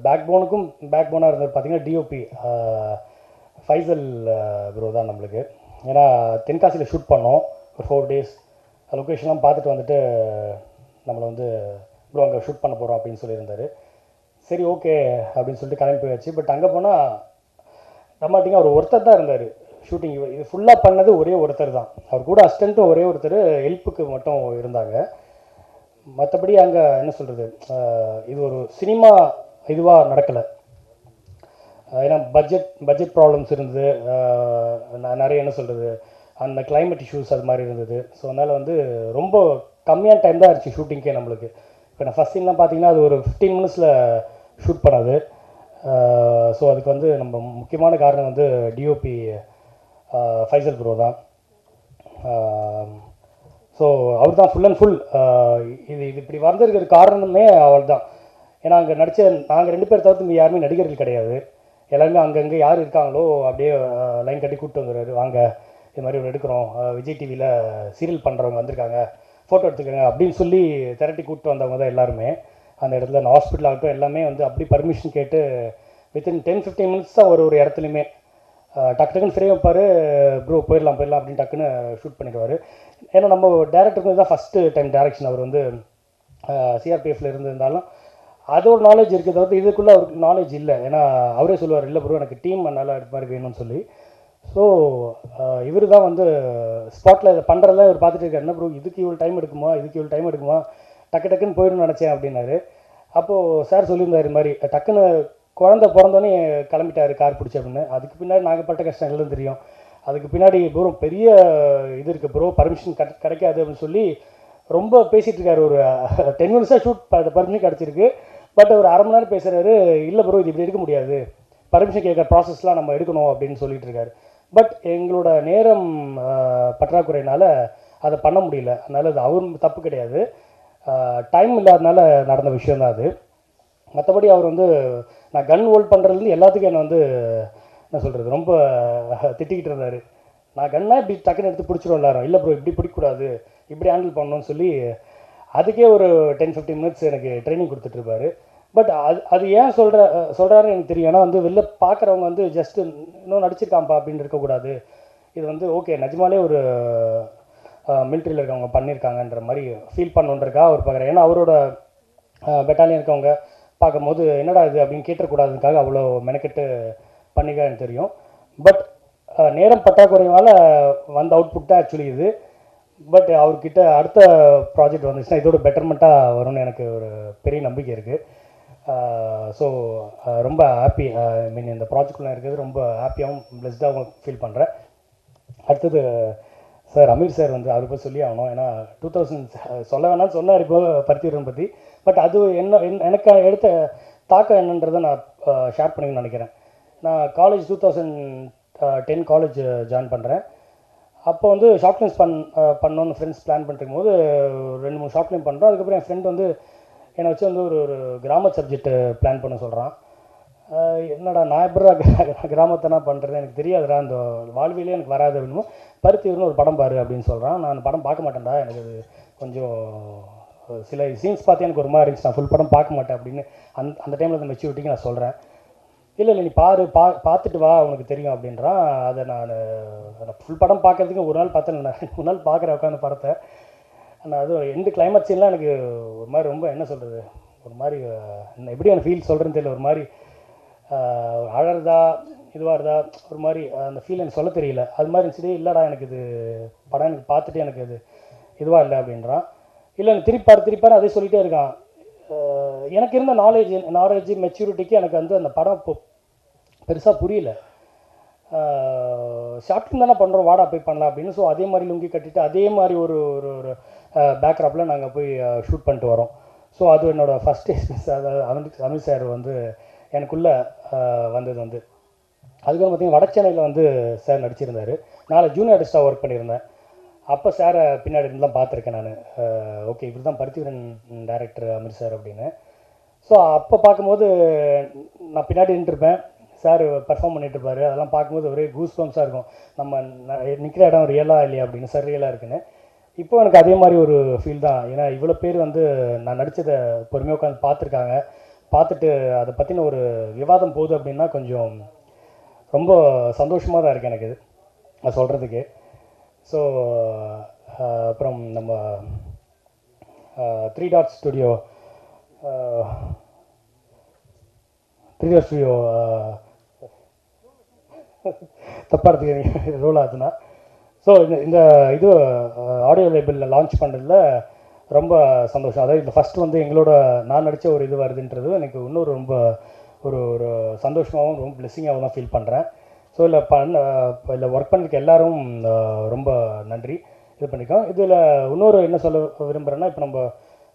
பேக் போனாக இருந்தது பார்த்தீங்கன்னா டிஓபி ஃபைசல் ப்ரோ தான் நம்மளுக்கு. ஏன்னா தென்காசியில் ஷூட் பண்ணோம் ஒரு 4 days. லொக்கேஷன்லாம் பார்த்துட்டு வந்துட்டு நம்மளை வந்து ப்ரோ அங்கே ஷூட் பண்ண போகிறோம் அப்படின்னு சொல்லியிருந்தார். சரி ஓகே அப்படின்னு சொல்லிட்டு கிளம்பி போயாச்சு. பட் அங்கே போனால் நம்மட்டிங்க அவர் ஒருத்தர் தான் இருந்தார் ஷூட்டிங். இது ஃபுல்லாக பண்ணது ஒரே ஒருத்தர் தான். அவர் கூட அசிஸ்டண்ட்டும் ஒரே ஒருத்தர் ஹெல்ப்புக்கு மட்டும் இருந்தாங்க. மற்றபடி அங்கே என்ன சொல்கிறது, இது ஒரு சினிமா இதுவாக நடக்கலை. ஏன்னா பட்ஜெட் ப்ராப்ளம்ஸ் இருந்தது, நிறைய என்ன சொல்கிறது அந்த கிளைமேட் இஷ்யூஸ் அது மாதிரி இருந்தது. ஸோ அதனால் வந்து ரொம்ப கம்மியான டைம் தான் இருந்துச்சு ஷூட்டிங்கே நம்மளுக்கு. இப்போ நான் ஃபஸ்ட் சீன்லாம் பார்த்தீங்கன்னா அது ஒரு 15 minutes ஷூட் பண்ணாது. ஸோ அதுக்கு வந்து நம்ம முக்கியமான காரணம் வந்து டிஓபி ஃபைசல் ப்ரோ தான். ஸோ அவர் தான் ஃபுல் அண்ட் ஃபுல் இது இப்படி வந்திருக்கிற காரணமே அவள் தான். ஏன்னா அங்கே நடித்த நாங்கள் 2 பேர் தவிர்த்து யாருமே நடிகர்கள் கிடையாது. எல்லாருமே அங்கங்கே யார் இருக்காங்களோ அப்படியே லைன் கட்டி கூப்பிட்டு வந்துடுறாரு, வாங்க இது மாதிரி ஒரு எடுக்கிறோம், விஜய் டிவியில் சீரியல் பண்ணுறவங்க வந்திருக்காங்க, ஃபோட்டோ எடுத்துக்கோங்க அப்படின்னு சொல்லி திரட்டி கூப்பிட்டு வந்தவங்க தான் எல்லாருமே. அந்த இடத்துல அந்த ஹாஸ்பிட்டல் ஆகட்டும் எல்லாமே வந்து அப்படி பர்மிஷன் கேட்டு வித்தின் 10-15 minutes தான் ஒரு இடத்துலையுமே டக்கு டக்குன்னு ஃப்ரீ வைப்பார், ப்ரோ போயிடலாம் அப்படின்னு டக்குன்னு ஷூட் பண்ணிடுவார். ஏன்னா நம்ம டேரக்டருக்கு தான் ஃபஸ்ட்டு டைம் டேரக்ஷன். அவர் வந்து சிஆர்பிஎஃப்ல இருந்திருந்தாலும் அதோட நாலேஜ் இருக்குது, தவிர்த்து இதுக்குள்ளே அவருக்கு நாலேஜ் இல்லை. ஏன்னா அவரே சொல்லுவார், இல்லை ப்ரோ எனக்கு டீம் நல்லா இது மாதிரி வேணும்னு சொல்லி. ஸோ இவர் தான் வந்து ஸ்பாட்டில் இதை பண்ணுறதெல்லாம் இவர் பார்த்துட்டு இருக்காரு. என்ன ப்ரோ இதுக்கு இவ்வளோ டைம் எடுக்குமா, டக்குன்னு போயிடும்னு நினச்சேன் அப்படின்னாரு. அப்போது சார் சொல்லியிருந்தார் இது மாதிரி டக்குன்னு குழந்தை பிறந்தோன்னே கிளம்பிட்டார் கார் பிடிச்சி அப்படின்னு. அதுக்கு பின்னாடி நாங்கள் பட்ட கஷ்டம் எல்லாம் தெரியும். அதுக்கு பின்னாடி ப்ரோ பெரிய இது இருக்குது ப்ரோ, பர்மிஷன் கிடைக்காது அப்படின்னு சொல்லி ரொம்ப பேசிகிட்டு இருக்காரு. ஒரு 10 minutes ஷூட் பர்மிஷன் கிடச்சிருக்கு. பட் ஒரு அரை மணி நேரம் பேசுகிறாரு, இல்லை ப்ரோ இது இப்படி எடுக்க முடியாது, பர்மிஷன் கேட்குற ப்ராசஸ்லாம் நம்ம எடுக்கணும் அப்படின்னு சொல்லிட்டு இருக்காரு. பட் எங்களோட நேரம் பற்றாக்குறையினால் அதை பண்ண முடியல. அதனால் அது அவர் தப்பு கிடையாது, டைம் இல்லாதனால நடந்த விஷயந்தான் அது. மற்றபடி அவர் வந்து நான் கன் ஹோல்ட் பண்ணுறதுலேருந்து எல்லாத்துக்கும் என்னை வந்து என்ன சொல்கிறது ரொம்ப திட்டிக்கிட்டு இருந்தார். நான் கன்னா இப்படி டக்குன்னு எடுத்து பிடிச்சிரும் எல்லாரும், இல்லை ப்ரோ இப்படி பிடிக்கக்கூடாது, இப்படி ஹேண்டில் பண்ணணும்னு சொல்லி அதுக்கே ஒரு 10-15 minutes எனக்கு ட்ரைனிங் கொடுத்துட்ருப்பாரு. பட் அது ஏன் சொல்கிறாருன்னு எனக்கு தெரியும். ஏன்னா வந்து வெளில பார்க்குறவங்க வந்து ஜஸ்ட்டு இன்னும் நடிச்சிருக்காம்பா அப்படின்னு இருக்கக்கூடாது. இது வந்து ஓகே நிஜமாலே ஒரு மிலிட்ரியில் இருக்கவங்க பண்ணியிருக்காங்கன்ற மாதிரி ஃபீல் பண்ணுன்றக்கா அவர் பார்க்குறேன். ஏன்னா அவரோட பெட்டாலியன் இருக்கவங்க பார்க்கும்போது என்னடா இது அப்படின்னு கேட்டக்கூடாதுக்காக அவ்வளோ மெனக்கெட்டு பண்ணிக்க எனக்கு தெரியும். பட் நேரம் பற்றாக்குறையினால் வந்த அவுட்புட் தான் ஆக்சுவலி இது. பட் அவர்கிட்ட அடுத்த ப்ராஜெக்ட் வந்துச்சுன்னா இதோட பெட்டர்மெண்ட்டாக வரும்னு எனக்கு ஒரு பெரிய நம்பிக்கை இருக்குது. ஸோ ரொம்ப ஹாப்பி, ஐ மீன் இந்த ப்ராஜெக்ட்லாம் இருக்கிறது ரொம்ப ஹாப்பியாகவும் பிளஸ்டாகவும் ஃபீல் பண்ணுறேன். அடுத்தது சார் அமீர் சார் வந்து அவரை பற்றி சொல்லி ஆகணும். ஏன்னா 2000 சொல்ல வேணாம்னு சொன்னார் இப்போ பருத்திவீரன் பற்றி. பட் அது எனக்கு எடுத்த தாக்கம் என்னன்றதை நான் ஷேர் பண்ணிக்கணும்னு நினைக்கிறேன். நான் காலேஜ் 2010 காலேஜ் ஜாயின் பண்ணுறேன். அப்போ வந்து ஷார்ட் ஃபிலிம்ஸ் பண்ணணுன்னு ஃப்ரெண்ட்ஸ் பிளான் பண்ணிருக்கும் போது 2-3 ஷார்ட் ஃபிலிம் பண்ணுறோம். அதுக்கப்புறம் என் ஃப்ரெண்ட் வந்து என்னை வச்சு வந்து ஒரு கிராம சப்ஜெக்ட் பிளான் பண்ண சொல்கிறான். என்னடா நான் எப்படி கிராமத்தை நான் பண்ணுறது எனக்கு தெரியாதுடா, அந்த வாழ்விலே எனக்கு வராது அப்படின்னு. பருத்திவீரன் ஒரு படம் பாரு அப்படின்னு சொல்கிறான். நான் அந்த படம் பார்க்க மாட்டேன்டா, எனக்கு அது கொஞ்சம் சில சீன்ஸ் பார்த்து எனக்கு ஒரு மாதிரி இருந்துச்சு, நான் ஃபுல் படம் பார்க்க மாட்டேன் அப்படின்னு அந்த டைமில் அந்த மெச்சூரிட்டிக்கு நான் சொல்கிறேன். இல்லை நீ பார்த்துட்டு வா உனக்கு தெரியும் அப்படின்றான். அதை நான் ஃபுல் படம் பார்க்குறதுக்கு ஒரு நாள் பார்த்தேன், நான் 3 நாள் பார்க்குறேன் உட்காந்து படத்தை. ஆனால் அது எண்டு கிளைமேக்ஸ் சீன்லாம் எனக்கு ஒரு மாதிரி ரொம்ப என்ன சொல்கிறது, ஒரு மாதிரி எப்படி எனக்கு ஃபீல் சொல்கிறேன்னு தெரியல, ஒரு மாதிரி அழறதா இதுவாக இருந்தா ஒரு மாதிரி அந்த ஃபீல் எனக்கு சொல்ல தெரியல. அது மாதிரி இருந்துச்சு. இல்லைடா எனக்கு இது படம் எனக்கு பார்த்துட்டு எனக்கு இது இதுவாக இல்லை அப்படின்றான். இல்லை எனக்கு திருப்பாரு அதே சொல்லிகிட்டே இருக்கான். எனக்கு இருந்த நாலேஜ் மெச்சூரிட்டிக்கு எனக்கு வந்து அந்த படம் இப்போ பெருசாக புரியல. ஷார்ட் ஃபிலிம் தானே பண்ணுறோம், வாடா போய் பண்ணலாம் அப்படின்னு. ஸோ அதே மாதிரி லுங்கி கட்டிட்டு அதே மாதிரி ஒரு ஒரு பேக்ராப்பில் நாங்கள் போய் ஷூட் பண்ணிட்டு வரோம். ஸோ அது என்னோடய ஃபஸ்ட் எக்ஸ்பீரியன்ஸ். அதாவது அமித் சார் வந்து எனக்குள்ளே வந்தது வந்து அதுக்கப்புறம் பார்த்திங்கன்னா வடச்சென்னையில் வந்து சார் நடிச்சிருந்தார். நான் ஜூனியர் ஆர்டிஸ்ட்டாக ஒர்க் பண்ணியிருந்தேன். அப்போ சாரை பின்னாடி இருந்துலாம் பார்த்துருக்கேன் நான். ஓகே இப்படி தான் பருத்திவீரன் டைரக்டர் அமீர் சார் அப்படின்னு. ஸோ அப்போ பார்க்கும்போது நான் பின்னாடி நின்றுருப்பேன், சார் பர்ஃபார்ம் பண்ணிட்டுருப்பார். அதெல்லாம் பார்க்கும்போது ஒரே கூஸ் பம்ப்ஸாக இருக்கும், நம்ம நிற்கிற இடம் ரியலாக இல்லையா அப்படின்னு. சார் ரியலாக இருக்குன்னு. இப்போ எனக்கு அதே மாதிரி ஒரு ஃபீல் தான். ஏன்னா இவ்வளோ பேர் வந்து நான் நடித்ததை பொறுமையாக உட்காந்து பார்த்துருக்காங்க, பார்த்துட்டு அதை பற்றின ஒரு விவாதம் போகுது அப்படின்னா கொஞ்சம் ரொம்ப சந்தோஷமாக தான் இருக்குது எனக்கு இது நான் சொல்கிறதுக்கு. ஸோ அப்புறம் நம்ம 3 Dot ஸ்டுடியோ தப்பாக எடுத்துக்கிறீங்க ரோல் ஆகுதுன்னா. ஸோ இந்த இது ஆடியோ லேபிளில் லான்ச் பண்ணுறதுல ரொம்ப சந்தோஷம். அதாவது இந்த ஃபஸ்ட்டு வந்து எங்களோட நான் நடித்த ஒரு இது வருதுன்றது எனக்கு இன்னொரு ரொம்ப ஒரு சந்தோஷமாகவும் ரொம்ப பிளெஸ்ஸிங்காகவும் தான் ஃபீல் பண்ணுறேன். ஸோ இதில் ஒர்க் பண்ணதுக்கு எல்லோரும் ரொம்ப நன்றி இது பண்ணிக்கோம். இதில் இன்னொரு என்ன சொல்ல விரும்புகிறேன்னா, இப்போ நம்ம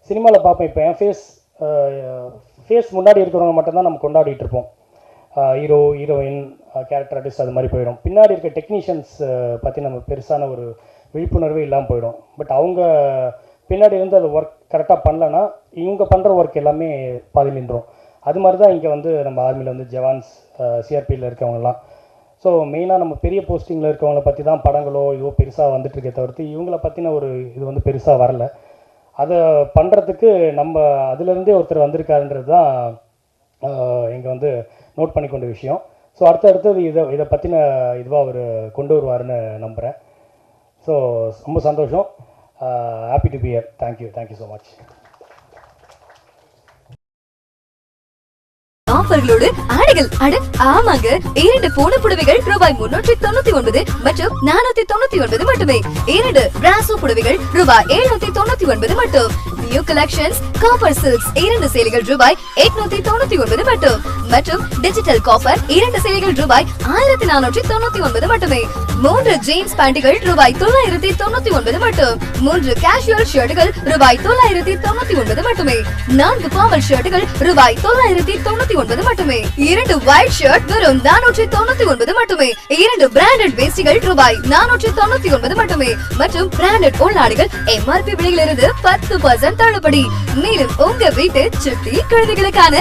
சினிமாவில் பார்ப்போம், இப்போ என் ஃபேஸ் முன்னாடி இருக்கிறவங்க மட்டும்தான் நம்ம கொண்டாடிட்டு இருப்போம். ஹீரோ ஹீரோயின் கேரக்டர் ஆர்டிஸ்ட் அது மாதிரி போயிடும். பின்னாடி இருக்க டெக்னீஷியன்ஸ் பற்றி நம்ம பெருசான ஒரு விழிப்புணர்வே இல்லாமல் போயிடும். பட் அவங்க பின்னாடி இருந்து அது ஒர்க் கரெக்டாக பண்ணலன்னா இவங்க பண்ணுற ஒர்க் எல்லாமே பாதி நின்றோம். அது மாதிரி தான் இங்கே வந்து நம்ம ஆர்மியில் வந்து ஜவான்ஸ் சிஆர்பியில் இருக்கவங்கலாம். ஸோ மெயினாக நம்ம பெரிய போஸ்டிங்கில் இருக்கவங்கள பற்றி தான் படங்களோ இதுவோ பெருசாக வந்துட்டுருக்கே தவிர்த்து இவங்கள பற்றின ஒரு இது வந்து பெருசாக வரல. அதை பண்ணுறதுக்கு நம்ம அதுலேருந்தே ஒருத்தர் வந்திருக்காருன்றது தான் இங்கே வந்து நோட் பண்ணி கொண்ட விஷயம். ஸோ அடுத்தது இதை பற்றின இதுவாக அவர் கொண்டு வருவார்னு நம்புகிறேன். ஸோ ரொம்ப சந்தோஷம். Happy to be here. Thank you so much. ஆஃபர்களோடு ஆடைகள் அட ஆமாங்க, 2 பூன புடவைகள் ரூபாய் 399 மற்றும் 499 மட்டுமே. 2 பிராசோ புடவைகள் ரூபாய் 799 மட்டும். நியூ கலெக்ஷன்ஸ் காப்பர் சில்க்ஸ் 2 சேலைகள் ரூபாய் 899 மட்டும். மற்றும் டிஜிட்டல் காப்பர் 2 சேலைகள் ரூபாய் 1499 மட்டுமே. 3 ஜீன்ஸ் பேண்டுகள் ரூபாய் 999 மட்டும். 3 கேஷுவல் ஷர்ட்டுகள் ரூபாய் 999 மட்டுமே. 4 ஃபார்மல் ஷர்ட்டுகள் ரூபாய் 999 மட்டுமே. 2 ஒயிட் ஷர்ட் வெறும் 499 மட்டுமே. 2 பிராண்டட் வேஷ்டிகள் ரூபாய் 499 மட்டுமே. மற்றும் பிராண்டட் உள்நாடுகள் MRP விலையிலிருந்து 10% தள்ளுபடி. மேலும் உங்க வீட்டு சுட்டி குழந்தைகளுக்கான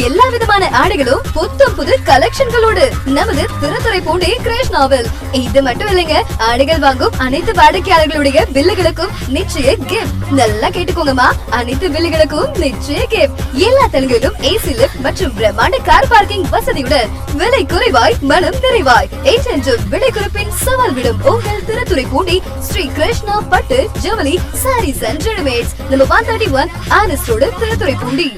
எல்லா விதமான ஆடைகளும் புத்தம் புது கலெக்ஷன்களோடு நமது திருத்துறைப்பூண்டி கிருஷ்ணாவில். இது மட்டும் இல்லைங்க, ஆடைகள் வாங்கும் அனைத்து வாடிக்கையாளர்களுடைய பில்லுகளுக்கும் நிச்சய கிஃப்ட். நல்லா கேட்டுக்கோங்கம்மா, அனைத்து பில்லுகளுக்கும் நிச்சய கிஃப்ட். எல்லா தளங்களிலும் ஏசி லிஃப்ட் மற்றும் பிரம்மாண்ட கார் பார்க்கிங் வசதியுடன் விலை குறைவாய் மனம் நிறைவாய் என்றென்றும் விலை குறைப்பின் சவால் விடும் உங்கள் திருத்துறைப்பூண்டி ஸ்ரீ கிருஷ்ணா பட்டு ஜவுளி சாரீஸ் அண்ட் ரெடிமேட்ஸ். நம்ம 131 ஆனஸ்ட் ரோடு திருத்துறைப்பூண்டி.